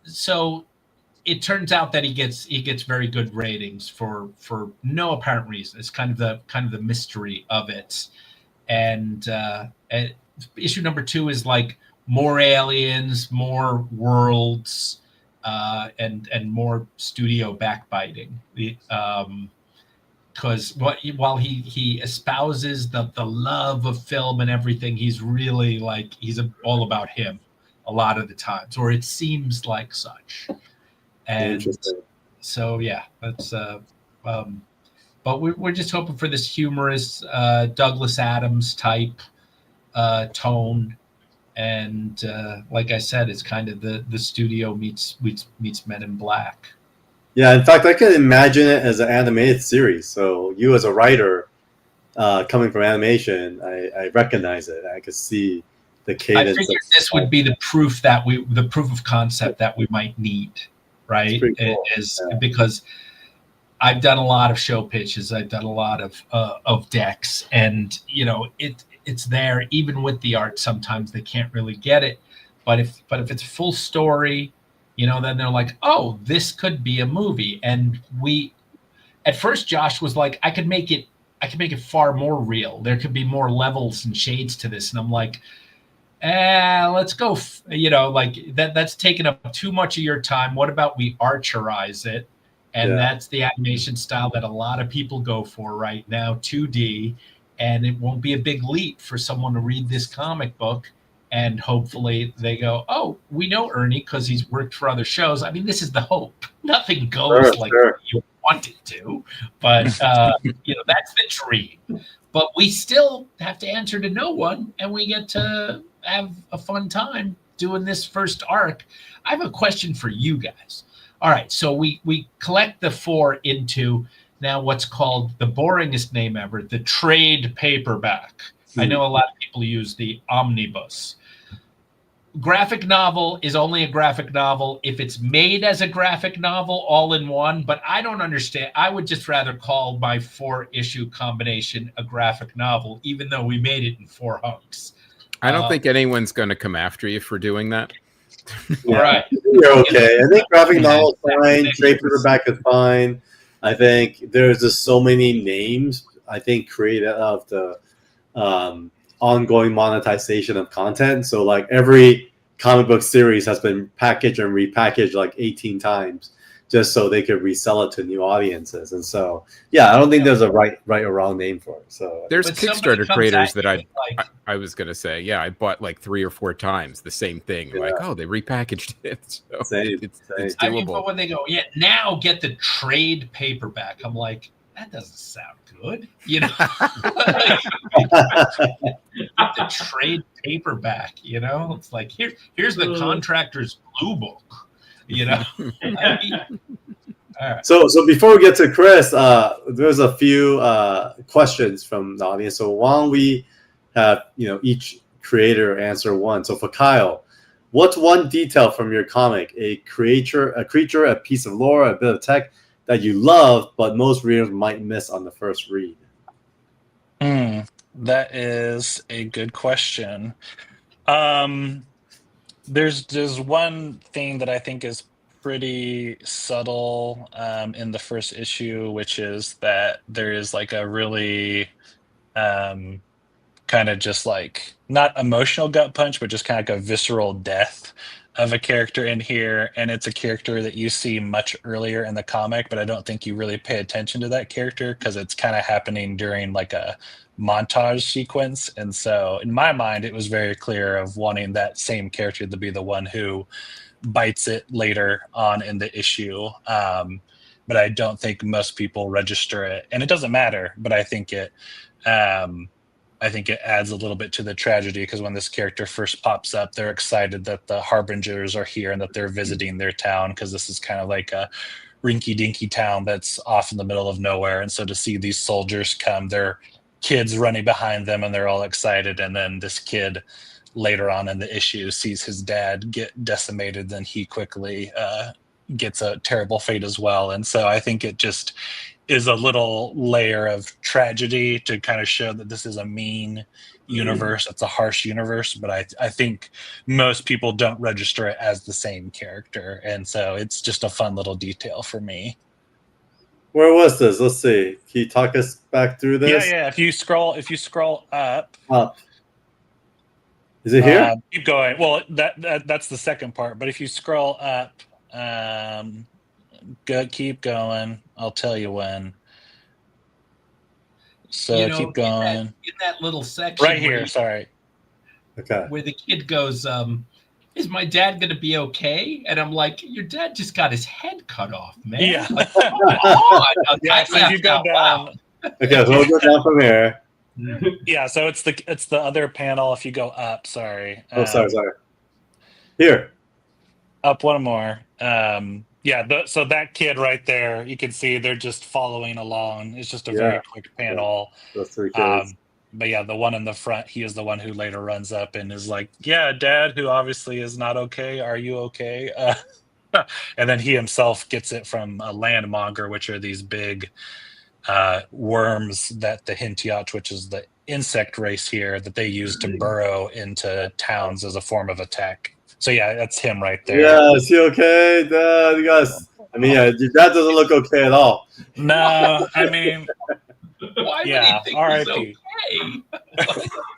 so it turns out that he gets very good ratings for no apparent reason. It's kind of the mystery of it. And issue number 2 is like more aliens, more worlds, and more studio backbiting. Because while he espouses the love of film and everything, he's really like he's all about him a lot of the times, or it seems like such. And so, yeah, that's but we're just hoping for this humorous Douglas Adams type tone. And like I said, it's kind of the studio meets Men in Black. Yeah, in fact, I can imagine it as an animated series. So you as a writer coming from animation, I recognize it. I could see the cadence. I figured this would be the proof of concept that we might need. Right, cool. Because I've done a lot of show pitches, I've done a lot of decks, and it's there even with the art. Sometimes they can't really get it, but if it's a full story, then they're like, oh, this could be a movie. And at first Josh was like, I could make it far more real. There could be more levels and shades to this, and I'm like, let's go, like that's taking up too much of your time. What about we archerize it? And that's the animation style that a lot of people go for right now, 2D. And it won't be a big leap for someone to read this comic book. And hopefully they go, oh, we know Ernie because he's worked for other shows. I mean, this is the hope. Nothing goes you want it to. But, that's the dream. But we still have to answer to no one. And we get to have a fun time doing this first arc. I have a question for you guys. All right, so we collect the 4 into now what's called the boringest name ever, the trade paperback. I know a lot of people use the omnibus. Graphic novel is only a graphic novel if it's made as a graphic novel all in one, but I don't understand. I would just rather call my 4-issue combination a graphic novel, even though we made it in 4 hunks. I don't think anyone's going to come after you for doing that. Yeah, right. You're okay. I think graphic novel is fine. Trade paperback is fine. I think there's just so many names, I think, created out of the ongoing monetization of content. So like every comic book series has been packaged and repackaged like 18 times. just so they could resell it to new audiences. And so, yeah, I don't think there's a right or wrong name for it. So There's But somebody Kickstarter comes creators at that you I, with, like, I was gonna say, yeah, I bought like 3 or 4 times the same thing. Like, oh, they repackaged it, so Same. it's I mean, doable. but when they go, yeah, now get the trade paperback, I'm like, that doesn't sound good, you know. Get the trade paperback, you know. It's like here's the contractor's blue book, you know. I mean, all right. So before we get to Chris, there's a few questions from the audience. So why don't we have each creator answer one? So for Kyle, what's one detail from your comic, a creature, a piece of lore, a bit of tech that you love, but most readers might miss on the first read? That is a good question. There's one thing that I think is pretty subtle in the first issue, which is that there is like a really kind of just like not emotional gut punch, but just kind of like a visceral death of a character in here. And it's a character that you see much earlier in the comic, but I don't think you really pay attention to that character because it's kind of happening during like a montage sequence. And so in my mind, it was very clear of wanting that same character to be the one who bites it later on in the issue. But I don't think most people register it, and it doesn't matter, but I think it adds a little bit to the tragedy because when this character first pops up, they're excited that the Harbingers are here and that they're visiting their town because this is kind of like a rinky-dinky town that's off in the middle of nowhere. And so to see these soldiers come, their kids running behind them and they're all excited. And then this kid later on in the issue sees his dad get decimated, then he quickly gets a terrible fate as well. And so I think it just is a little layer of tragedy to kind of show that this is a mean universe. It's a harsh universe, but I think most people don't register it as the same character. And so it's just a fun little detail for me. Where was this? Let's see. Can you talk us back through this? Yeah. If you scroll up. Is it here? Keep going. Well, that's the second part. But if you scroll up, keep going. I'll tell you when. So keep going. In that little section right here. Sorry. Okay. Where the kid goes, is my dad going to be okay? And I'm like, your dad just got his head cut off, man. Yeah. Like, come on. Yeah. So if you go down. Okay, so we'll go down from here. Yeah. So it's the other panel. If you go up, sorry. Sorry. Here. Up one more. So that kid right there, you can see they're just following along. It's just a very quick panel. Those 3 kids. But yeah, the one in the front, he is the one who later runs up and is like, yeah, Dad, who obviously is not okay. Are you okay? And then he himself gets it from a landmonger, which are these big worms that the Hintiot, which is the insect race here, that they use to burrow into towns as a form of attack. So yeah, that's him right there. Yeah, is he okay, Dad? You guys, I mean, your dad doesn't look okay at all. No, I mean, why would he think R.I.P. he's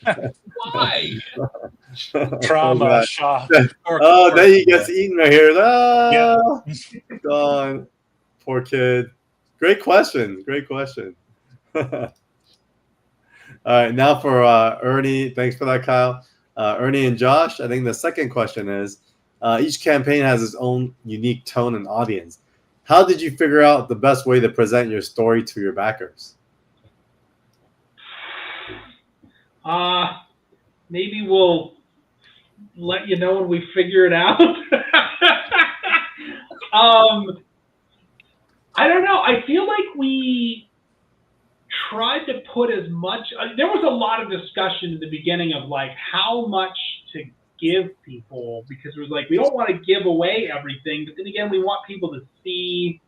okay? Why? Trauma, shock. Oh, then he gets eaten right here. Gone. Poor kid. Great question. All right, now for Ernie. Thanks for that, Kyle. Ernie and Josh, I think the second question is, each campaign has its own unique tone and audience. How did you figure out the best way to present your story to your backers? Maybe we'll let you know when we figure it out. I don't know. I feel like we tried to put as much. There was a lot of discussion in the beginning of like how much to give people, because it was like we don't want to give away everything, but then again we want people to see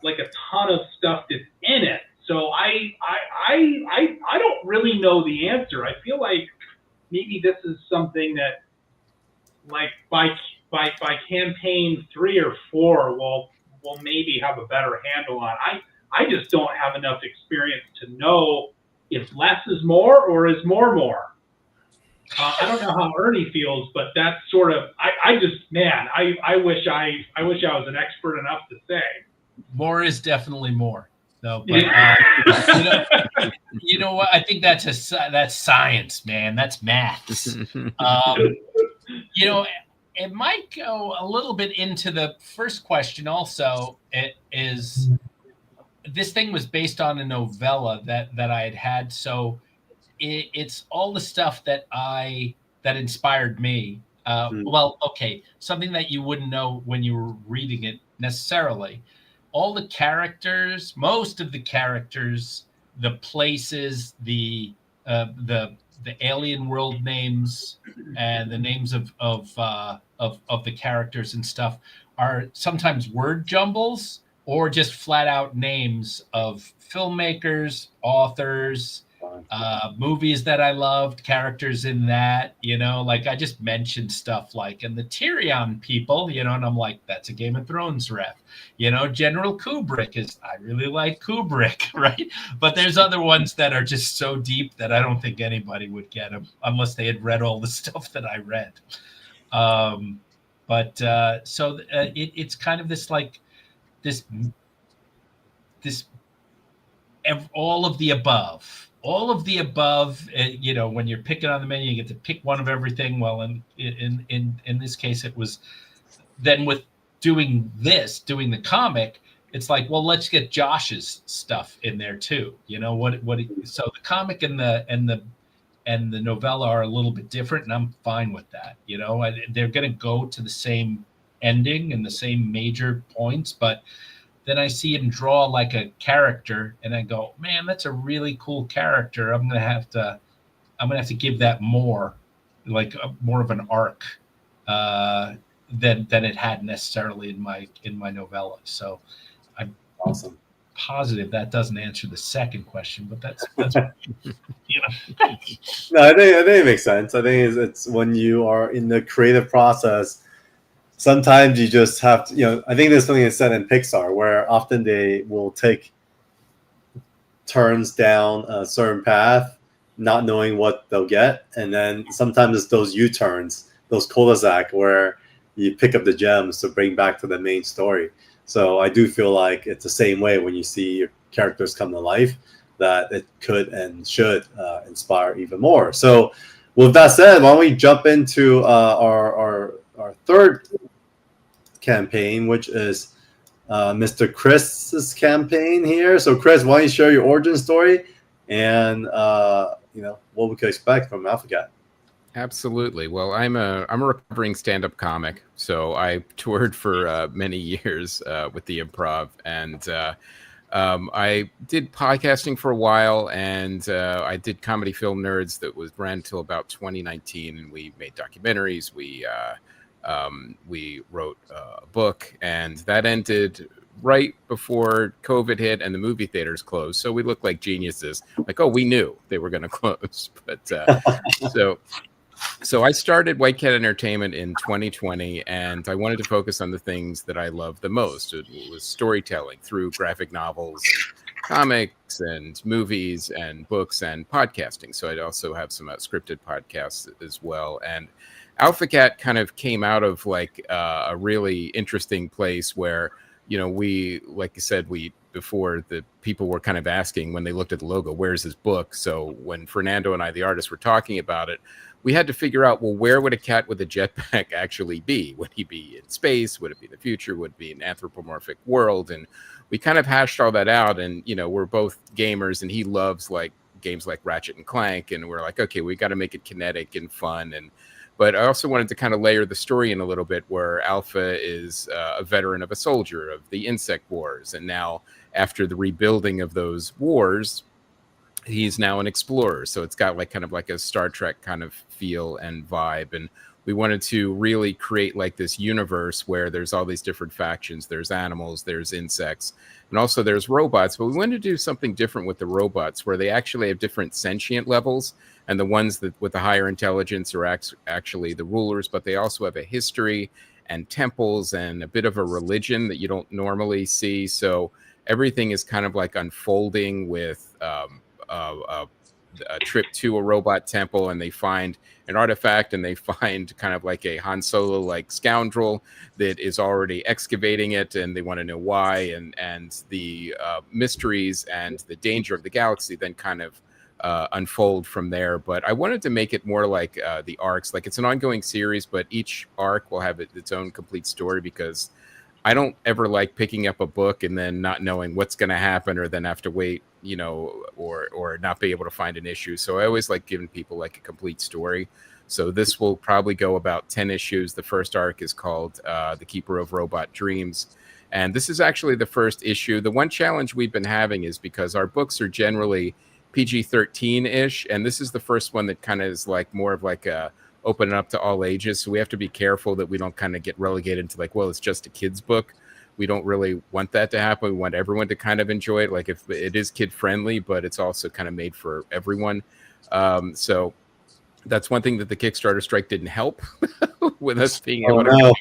like a ton of stuff that's in it. So I don't really know the answer. I feel like maybe this is something that like by campaign 3 or 4 we'll maybe have a better handle on. I just don't have enough experience to know if less is more or is more. I don't know how Ernie feels, but that's sort of I just man I wish I was an expert enough to say. More is definitely more. No, but Yeah. you know what? I think that's science, man. That's maths. You know, it might go a little bit into the first question. Also, it is this thing was based on a novella that I had, so it's all the stuff that inspired me. Well, okay, something that you wouldn't know when you were reading it necessarily. All the characters, most of the characters, the places, the alien world names, and the names of the characters and stuff are sometimes word jumbles or just flat out names of filmmakers, authors, movies that I loved, characters in that, like I just mentioned stuff like, and the Tyrion people, and I'm like, that's a Game of Thrones ref. General Kubrick I really like Kubrick, right? But there's other ones that are just so deep that I don't think anybody would get them unless they had read all the stuff that I read. It's kind of this like this all of the above. All of the above, when you're picking on the menu, you get to pick one of everything. Well, in this case, it was then with doing the comic, it's like, well, let's get Josh's stuff in there too. So the comic and the novella are a little bit different, and I'm fine with that. They're going to go to the same ending and the same major points, but then I see him draw like a character, and I go, man, that's a really cool character. I'm gonna have to give that more, like more of an arc than it had necessarily in my novella. So I'm awesome. Positive that doesn't answer the second question, but that's No, I think it makes sense. I think it's when you are in the creative process. Sometimes you just have to, I think there's something that's said in Pixar where often they will take turns down a certain path, not knowing what they'll get. And then sometimes it's those U-turns, those cul-de-sac where you pick up the gems to bring back to the main story. So I do feel like it's the same way when you see your characters come to life, that it could and should inspire even more. So with that said, why don't we jump into our third campaign, which is Mr. Chris's campaign here. So Chris, why don't you share your origin story and what we could expect from Alphacat? Absolutely. Well, I'm a recovering stand-up comic, so I toured for many years with the Improv, and I did podcasting for a while, and I did Comedy Film Nerds that ran until about 2019, and we made documentaries. We wrote a book, and that ended right before COVID hit and the movie theaters closed. So we looked like geniuses. Like, oh, we knew they were going to close. But so I started White Cat Entertainment in 2020, and I wanted to focus on the things that I love the most. It was storytelling through graphic novels and comics and movies and books and podcasting. So I'd also have some scripted podcasts as well. And Alphacat kind of came out of like a really interesting place where, we, like I said, before the people were kind of asking when they looked at the logo, where's his book? So when Fernando and I, the artist, were talking about it, we had to figure out, well, where would a cat with a jetpack actually be? Would he be in space? Would it be the future? Would it be an anthropomorphic world? And we kind of hashed all that out. And, we're both gamers, and he loves like games like Ratchet and Clank. And we're like, okay, we got to make it kinetic and fun. But I also wanted to kind of layer the story in a little bit where Alpha is a veteran of a soldier of the insect wars. And now after the rebuilding of those wars, he's now an explorer. So it's got like kind of like a Star Trek kind of feel and vibe. And we wanted to really create like this universe where there's all these different factions. There's animals, there's insects, and also there's robots. But we wanted to do something different with the robots where they actually have different sentient levels. And the ones that with the higher intelligence are actually the rulers, but they also have a history and temples and a bit of a religion that you don't normally see. So everything is kind of like unfolding with a trip to a robot temple, and they find an artifact, and they find kind of like a Han Solo like scoundrel that is already excavating it, and they want to know why, and the mysteries and the danger of the galaxy then kind of unfold from there. But I wanted to make it more like the arcs. Like, it's an ongoing series, but each arc will have its own complete story, because I don't ever like picking up a book and then not knowing what's going to happen, or then have to wait, or not be able to find an issue. So I always like giving people like a complete story. So this will probably go about 10 issues. The first arc is called The Keeper of Robot Dreams. And this is actually the first issue. The one challenge we've been having is because our books are generally PG-13-ish, and this is the first one that kind of is like more of like a open up to all ages. So we have to be careful that we don't kind of get relegated into like, well, it's just a kid's book. We don't really want that to happen. We want everyone to kind of enjoy it. Like, if it is kid friendly, but it's also kind of made for everyone. So that's one thing that the Kickstarter strike didn't help with us being able to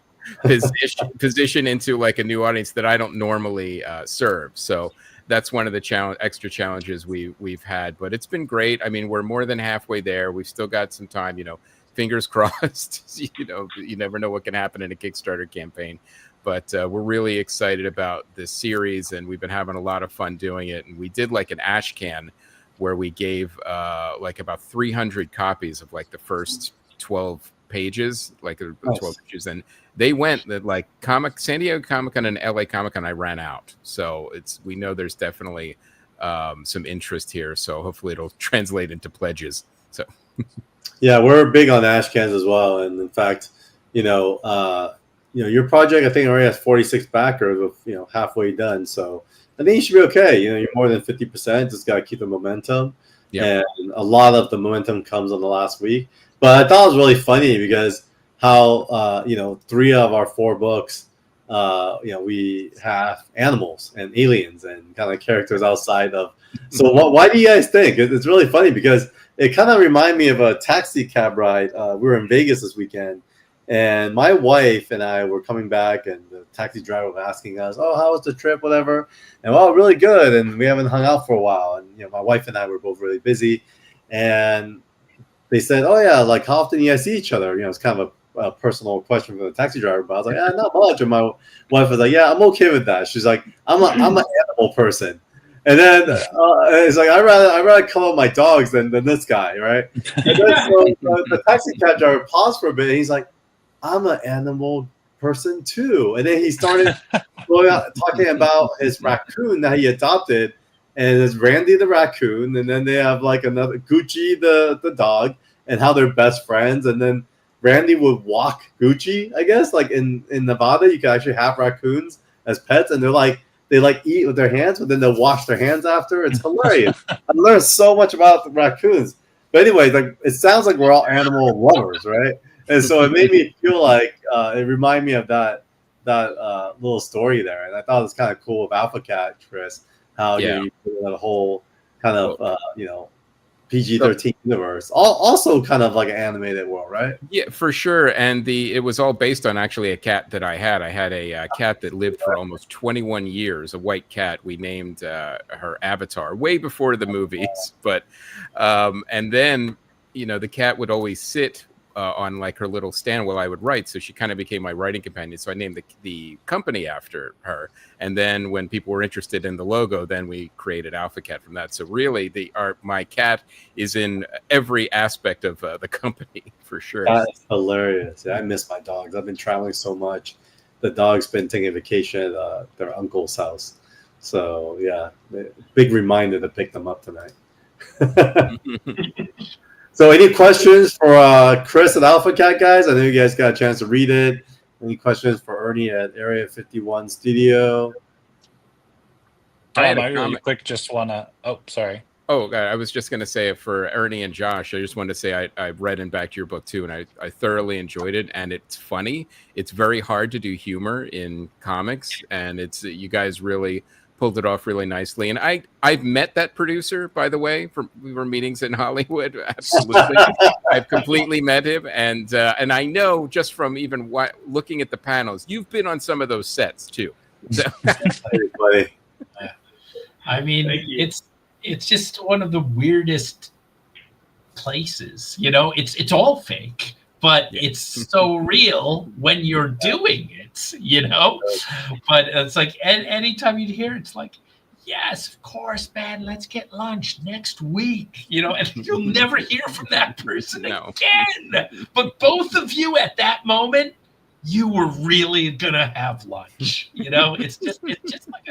position into like a new audience that I don't normally serve. So that's one of the extra challenges we've had, but it's been great. I mean, we're more than halfway there. We've still got some time, fingers crossed. You never know what can happen in a Kickstarter campaign, but we're really excited about this series, and we've been having a lot of fun doing it. And we did like an ash can where we gave like about 300 copies of like the first 12 pages, like 12 issues, and they went that like San Diego Comic-Con and LA Comic-Con. I ran out, so we know there's definitely some interest here. So hopefully it'll translate into pledges. So yeah, we're big on ash cans as well, and in fact, your project I think already has 46 backers with halfway done. So I think you should be okay. You're more than 50%. Just got to keep the momentum. Yeah. And a lot of the momentum comes on the last week. But I thought it was really funny because how 3 of our 4 books, we have animals and aliens and kind of characters outside of. So why do you guys think? It's really funny because it kind of reminded me of a taxi cab ride. We were in Vegas this weekend, and my wife and I were coming back, and the taxi driver was asking us, "Oh, how was the trip? Whatever." And well, really good. And we haven't hung out for a while. And my wife and I were both really busy, and they said, "Oh yeah, like how often do you guys see each other?" It's kind of a personal question from the taxi driver, but I was like, "Yeah, not much." And my wife was like, "Yeah, I'm okay with that." She's like, "I'm an animal person," and then it's like, "I rather come with my dogs than this guy, right?" And then so the taxi cab driver paused for a bit, and he's like, "I'm an animal person too," and then he started talking about his raccoon that he adopted. And it's Randy the raccoon, and then they have like another Gucci the dog, and how they're best friends. And then Randy would walk Gucci, I guess, like in Nevada, you can actually have raccoons as pets, and they eat with their hands, but then they'll wash their hands after. It's hilarious. I learned so much about the raccoons. But anyway, like it sounds like we're all animal lovers, right? And so it made me feel like it reminded me of that little story there, and I thought it was kind of cool with Alpha Cat, Chris. How you put in a whole kind of PG-13 universe, also kind of like an animated world, right? Yeah, for sure. And it was all based on actually a cat that I had. I had a cat that lived for almost 21 years, a white cat. We named her Avatar way before the movies, but and then the cat would always sit on like her little stand while I would write. So she kind of became my writing companion. So I named the company after her. And then when people were interested in the logo, then we created Alpha Cat from that. So really my cat is in every aspect of the company for sure. That's hilarious. Yeah, I miss my dogs. I've been traveling so much. The dog's been taking a vacation at their uncle's house. So yeah, big reminder to pick them up tonight. So any questions for Chris at Alpha Cat, guys? I know you guys got a chance to read it. Any questions for Ernie at Area 51 Studio? I really quick just want to... Oh, sorry. Oh, I was just going to say for Ernie and Josh, I just wanted to say I read and backed your book too, and I thoroughly enjoyed it. And it's funny. It's very hard to do humor in comics, and you guys really pulled it off really nicely. And I've met that producer, by the way, we were meetings in Hollywood. Absolutely. I've completely met him. And I know just from even looking at the panels, you've been on some of those sets too. So. I mean, it's just one of the weirdest places. You know, it's all fake, but it's so real when you're doing it, you know. But it's like, and anytime you hear it's like, yes, of course, man, let's get lunch next week, you know, and you'll never hear from that person again. But both of you at that moment, you were really gonna have lunch, you know. It's just like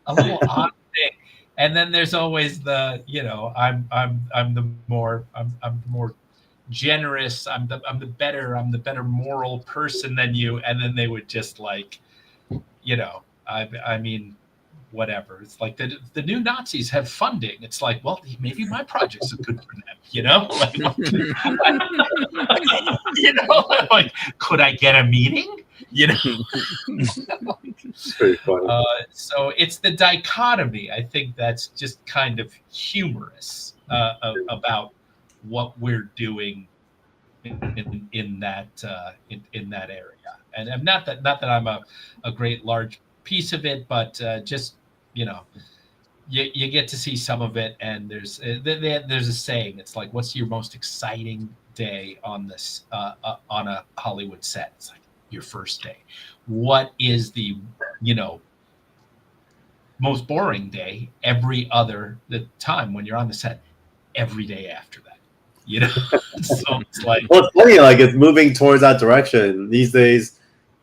a little odd thing. And then there's always the, you know, I'm the more generous, I'm the better moral person than you. And then they would just like, you know, I mean, whatever. It's like the new Nazis have funding. It's like, well, maybe my projects are good for them, you know? Like, you know, like, could I get a meeting? You know? It's pretty funny. So it's the dichotomy. I think that's just kind of humorous about what we're doing in that area. And not that I'm a great large piece of it, but just, you know, you get to see some of it. And there's a saying. It's like, what's your most exciting day on this on a Hollywood set? It's like your first day. What is the, you know, most boring day the time when you're on the set? Every day after that, you know. So it's like, well, it's funny, like it's moving towards that direction these days.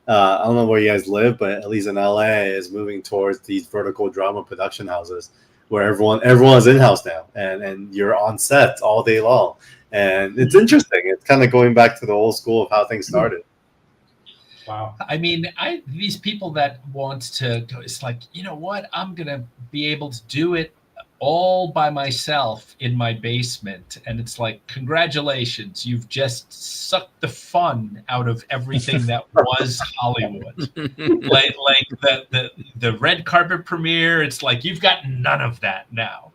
I don't know where you guys live, but at least in LA is moving towards these vertical drama production houses where everyone's in-house now, and you're on set all day long. And it's interesting. It's kind of going back to the old school of how things started. Wow. I mean, these people that want to go, it's like, you know what? I'm going to be able to do it all by myself in my basement. And it's like, congratulations, you've just sucked the fun out of everything that was Hollywood. like the red carpet premiere, it's like you've got none of that now.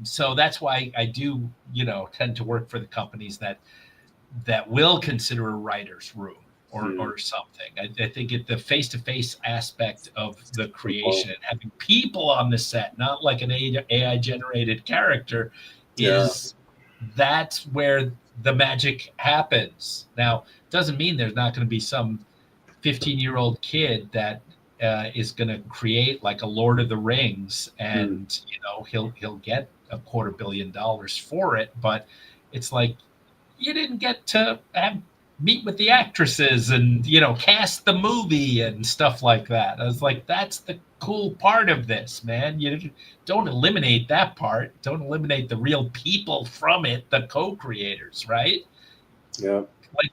So that's why I do, you know, tend to work for the companies that will consider a writer's room or something. I think the face-to-face aspect of the creation and having people on the set, not like an AI generated character, that's where the magic happens. Now, it doesn't mean there's not going to be some 15-year-old kid that is going to create like a Lord of the Rings, and you know, he'll get $250 million for it, but it's like, you didn't get to meet with the actresses and, you know, cast the movie and stuff like that. I was like, that's the cool part of this, man. You don't eliminate that part. Don't eliminate the real people from it, the co-creators, right? Yeah. Like,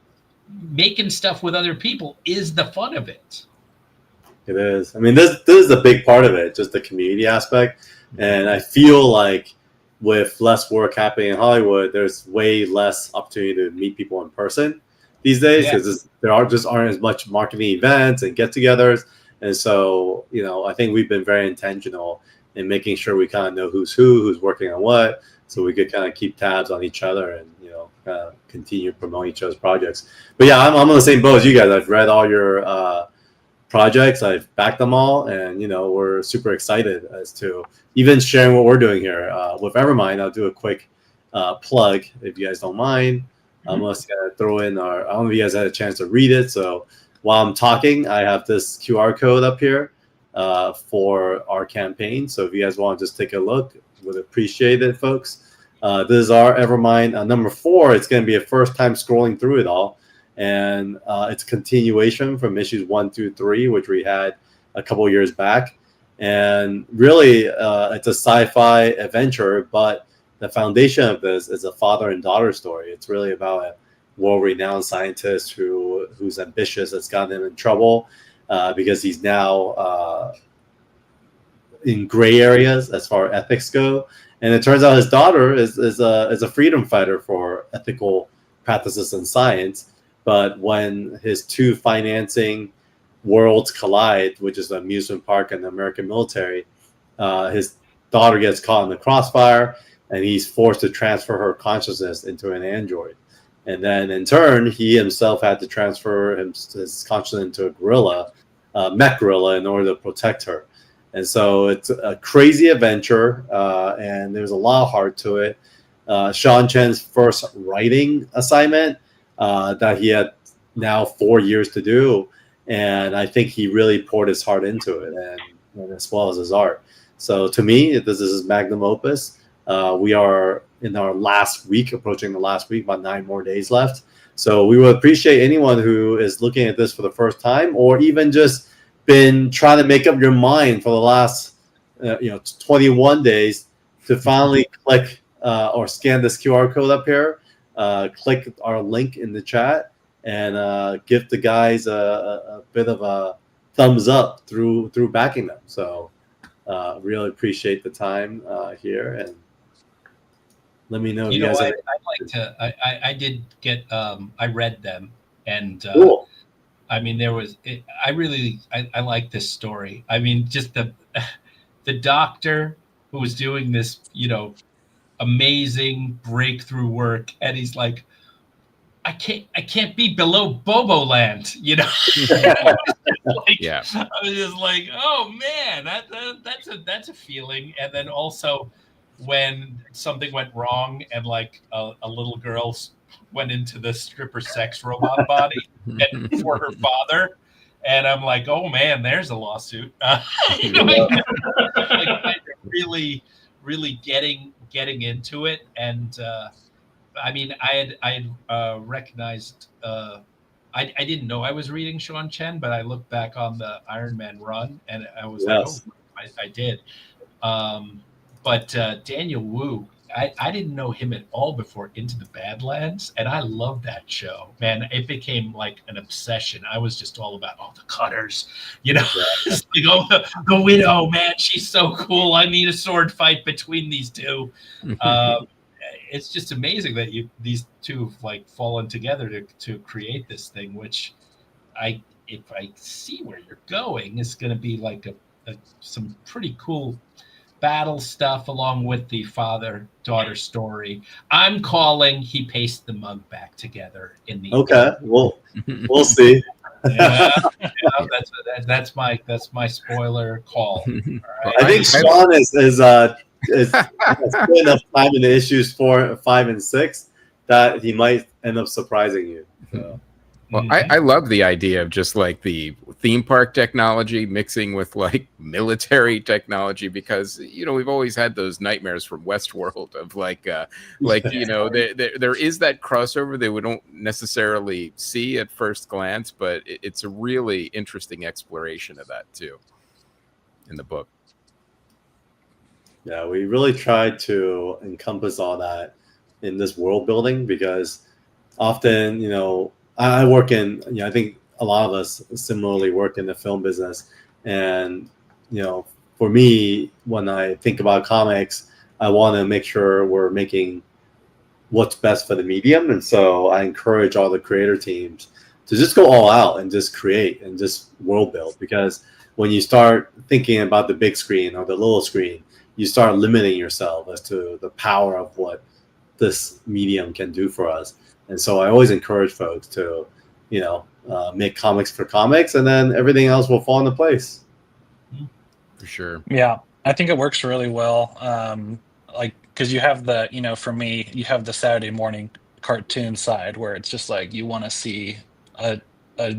making stuff with other people is the fun of it. It is. I mean, this is a big part of it, just the community aspect. And I feel like with less work happening in Hollywood, there's way less opportunity to meet people in person these days, because there aren't as much marketing events and get-togethers. And so, you know, I think we've been very intentional in making sure we kind of know who's working on what, so we could kind of keep tabs on each other and, you know, continue promoting each other's projects. But yeah, I'm on the same boat as you guys. I've read all your projects, I've backed them all, and, you know, we're super excited as to even sharing what we're doing here with Evermind. I'll do a quick plug if you guys don't mind. I'm just gonna throw in I don't know if you guys had a chance to read it. So while I'm talking, I have this QR code up here for our campaign. So if you guys want to just take a look, would appreciate it, folks. This is our Evermind number 4. It's going to be a first time scrolling through it all. And it's a continuation from issues 1 through 3, which we had a couple years back. And really, it's a sci-fi adventure, but the foundation of this is a father and daughter story. It's really about a world-renowned scientist who's ambitious, that's gotten him in trouble because he's now in gray areas as far as ethics go. And it turns out his daughter is a freedom fighter for ethical practices in science. But when his two financing worlds collide, which is the amusement park and the American military, his daughter gets caught in the crossfire, and he's forced to transfer her consciousness into an android. And then in turn, he himself had to transfer his consciousness into a gorilla, mech gorilla, in order to protect her. And so it's a crazy adventure, and there's a lot of heart to it. Sean Chen's first writing assignment that he had now 4 years to do. And I think he really poured his heart into it, and as well as his art. So to me, this is his magnum opus. We are in our last week, approaching the last week, about 9 more days left. So we would appreciate anyone who is looking at this for the first time, or even just been trying to make up your mind for the last 21 days, to finally click or scan this QR code up here, click our link in the chat, and give the guys a bit of a thumbs up through backing them. So really appreciate the time here, and let me know if you guys have. I'd like to. I did get. I read them, and Cool. I mean, I like this story. I mean, just the doctor who was doing this, amazing breakthrough work, and he's like, I can't be below Bobo Land, Yeah. I was just like, oh man, that's a feeling. And then also when something went wrong and like a little girl went into the stripper sex robot body and for her father, and I'm like, oh man, there's a lawsuit. Like really, really getting into it. And I mean, I had recognized. I didn't know I was reading Sean Chen, but I looked back on the Iron Man run, and I was like, oh, I did. But Daniel Wu, I didn't know him at all before Into the Badlands, and I loved that show. Man, it became like an obsession. I was just all about the cutters, It's like, the widow, man, she's so cool. I need a sword fight between these two. It's just amazing that these two have like fallen together to create this thing, which if I see where you're going, is going to be like some pretty cool battle stuff along with the father-daughter story. I'm calling he pasted the mug back together in the Okay, we'll see. That's my spoiler call. Right? I think Sean is spent enough time in the issues 4, 5, and 6 that he might end up surprising you. So. Well, I love the idea of just like the theme park technology mixing with like military technology, because we've always had those nightmares from Westworld of like there is that crossover that we don't necessarily see at first glance, but it's a really interesting exploration of that too in the book. Yeah, we really tried to encompass all that in this world building, because often, I work in, I think a lot of us similarly work in the film business. And, for me, when I think about comics, I want to make sure we're making what's best for the medium. And so I encourage all the creator teams to just go all out and just create and just world build. Because when you start thinking about the big screen or the little screen, you start limiting yourself as to the power of what this medium can do for us. And so I always encourage folks to, make comics for comics, and then everything else will fall into place. For sure. Yeah, I think it works really well. Because you have the, for me, you have the Saturday morning cartoon side where it's just like you want to see a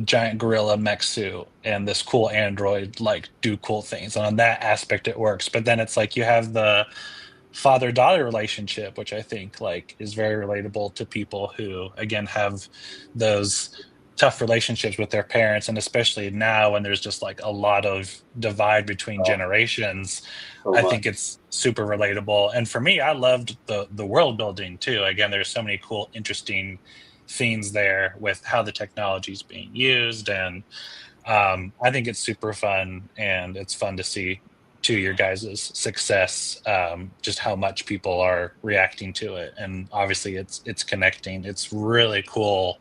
giant gorilla mech suit and this cool android like do cool things, and on that aspect it works. But then it's like you have the father-daughter relationship, which I think like is very relatable to people who again have those tough relationships with their parents, and especially now when there's just like a lot of divide between generations. I think it's super relatable. And for me, I loved the world building too. Again, there's so many cool, interesting scenes there with how the technology is being used, and I think it's super fun, and it's fun to see to your guys' success, just how much people are reacting to it, and obviously it's connecting. It's really cool.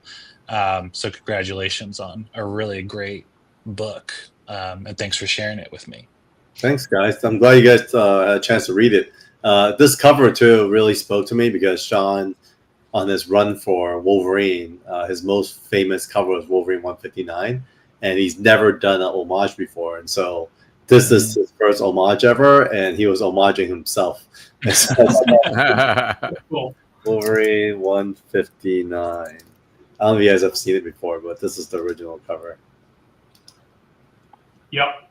So congratulations on a really great book, and thanks for sharing it with me. Thanks, guys. I'm glad you guys had a chance to read it. This cover too really spoke to me, because Sean, on this run for Wolverine, his most famous cover was Wolverine 159, and he's never done an homage before. And so This is his first homage ever, and he was homaging himself. Cool. Wolverine 159. I don't know if you guys have seen it before, but this is the original cover. Yep.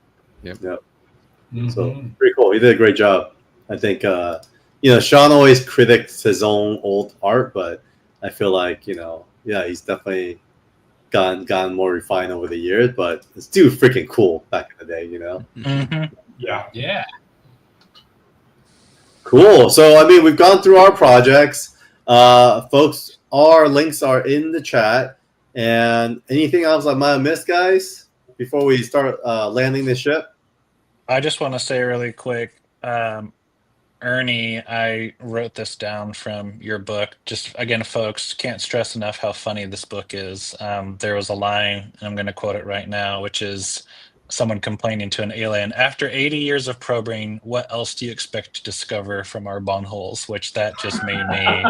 So pretty cool. He did a great job. I think Sean always critiques his own old art, but I feel like he's definitely gotten more refined over the years. But it's still freaking cool back in the day, Yeah. Cool. So I mean, we've gone through our projects, folks. Our links are in the chat. And anything else I might have missed, guys, before we start landing the ship? I just want to say really quick, Ernie, I wrote this down from your book. Just again, folks, can't stress enough how funny this book is. There was a line, and I'm going to quote it right now, which is someone complaining to an alien, "After 80 years of probing, what else do you expect to discover from our bunholes?" Which that just made me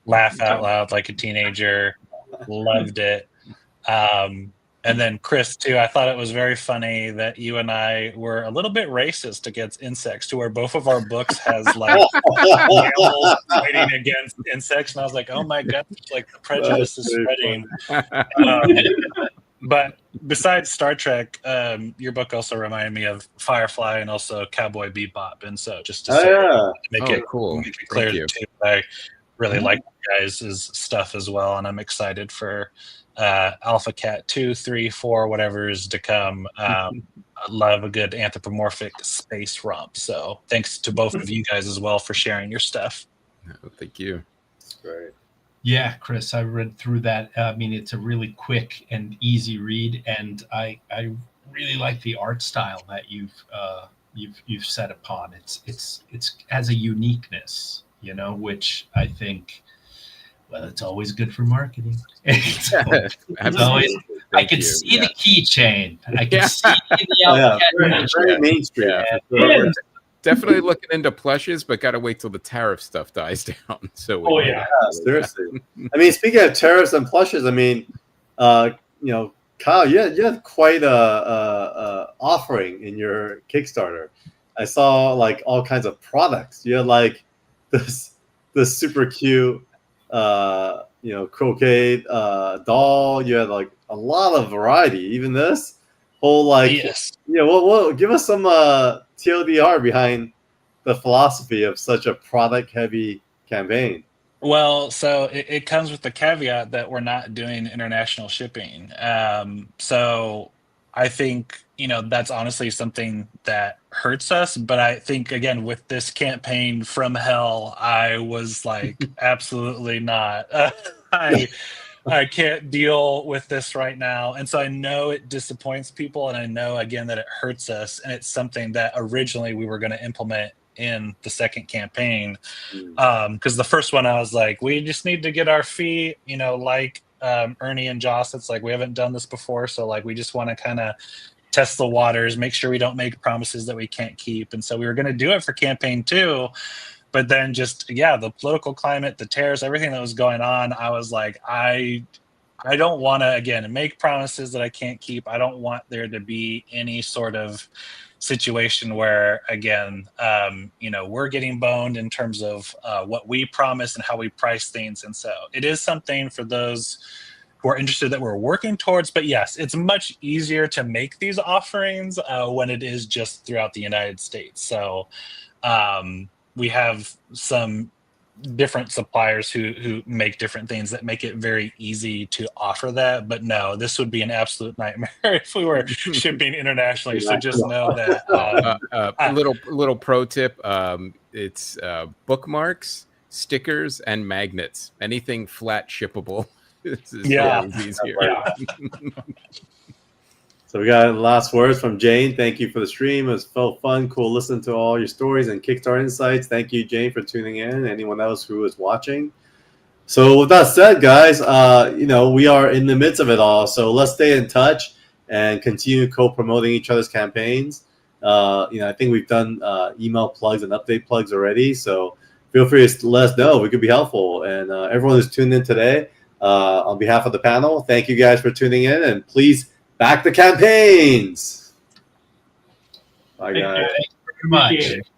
laugh out loud like a teenager. Loved it. And then Chris, too, I thought it was very funny that you and I were a little bit racist against insects, to where both of our books has like mammals fighting against insects. And I was like, oh my God, like the prejudice is spreading. But besides Star Trek, your book also reminded me of Firefly and also Cowboy Bebop. And so just to make it clear, too, I really like you guys' stuff as well. And I'm excited for Alpha Cat 2, 3, 4, whatever is to come. I love a good anthropomorphic space romp. So thanks to both of you guys as well for sharing your stuff. Oh, thank you. That's great. Yeah, Chris, I read through that. I mean, it's a really quick and easy read, and I really like the art style that you've set upon. It's has a uniqueness, which I think. Well, it's always good for marketing. It's always. I can see the keychain. I can see the very mainstream. We're definitely looking into plushes, but got to wait till the tariff stuff dies down. So seriously. I mean, speaking of tariffs and plushes, I mean, Kyle, you had quite a offering in your Kickstarter. I saw like all kinds of products. You had like this super cute croquet doll. You had like a lot of variety. Even this whole well, give us some TLDR behind the philosophy of such a product heavy campaign. Well, so it comes with the caveat that we're not doing international shipping. So I think that's honestly something that hurts us. But I think, again, with this campaign from hell, I was like, absolutely not. I can't deal with this right now. And so I know it disappoints people. And I know, again, that it hurts us. And it's something that originally we were going to implement in the second campaign. Because the first one, I was like, we just need to get our feet, like Ernie and Joss. It's like, we haven't done this before. So like, we just want to kind of test the waters, make sure we don't make promises that we can't keep. And so we were going to do it for campaign 2, but then just, the political climate, the tariffs, everything that was going on, I was like, I don't want to, again, make promises that I can't keep. I don't want there to be any sort of situation where, again, we're getting boned in terms of what we promise and how we price things. And so it is something for those who are interested that we're working towards. But yes, it's much easier to make these offerings when it is just throughout the United States. So we have some different suppliers who make different things that make it very easy to offer that. But no, this would be an absolute nightmare if we were shipping internationally. So just know that. Little pro tip: it's bookmarks, stickers, and magnets. Anything flat shippable. Easier. So we got last words from Jane. Thank you for the stream. It was so fun, cool. Listen to all your stories and Kickstarter insights. Thank you, Jane, for tuning in. Anyone else who is watching. So with that said, guys, we are in the midst of it all. So let's stay in touch and continue co-promoting each other's campaigns. I think we've done email plugs and update plugs already. So feel free to let us know. We could be helpful. And everyone who's tuned in today, on behalf of the panel, thank you guys for tuning in. And please back the campaigns. Bye, Thanks, guys. guys. Thank you very much. Appreciate it.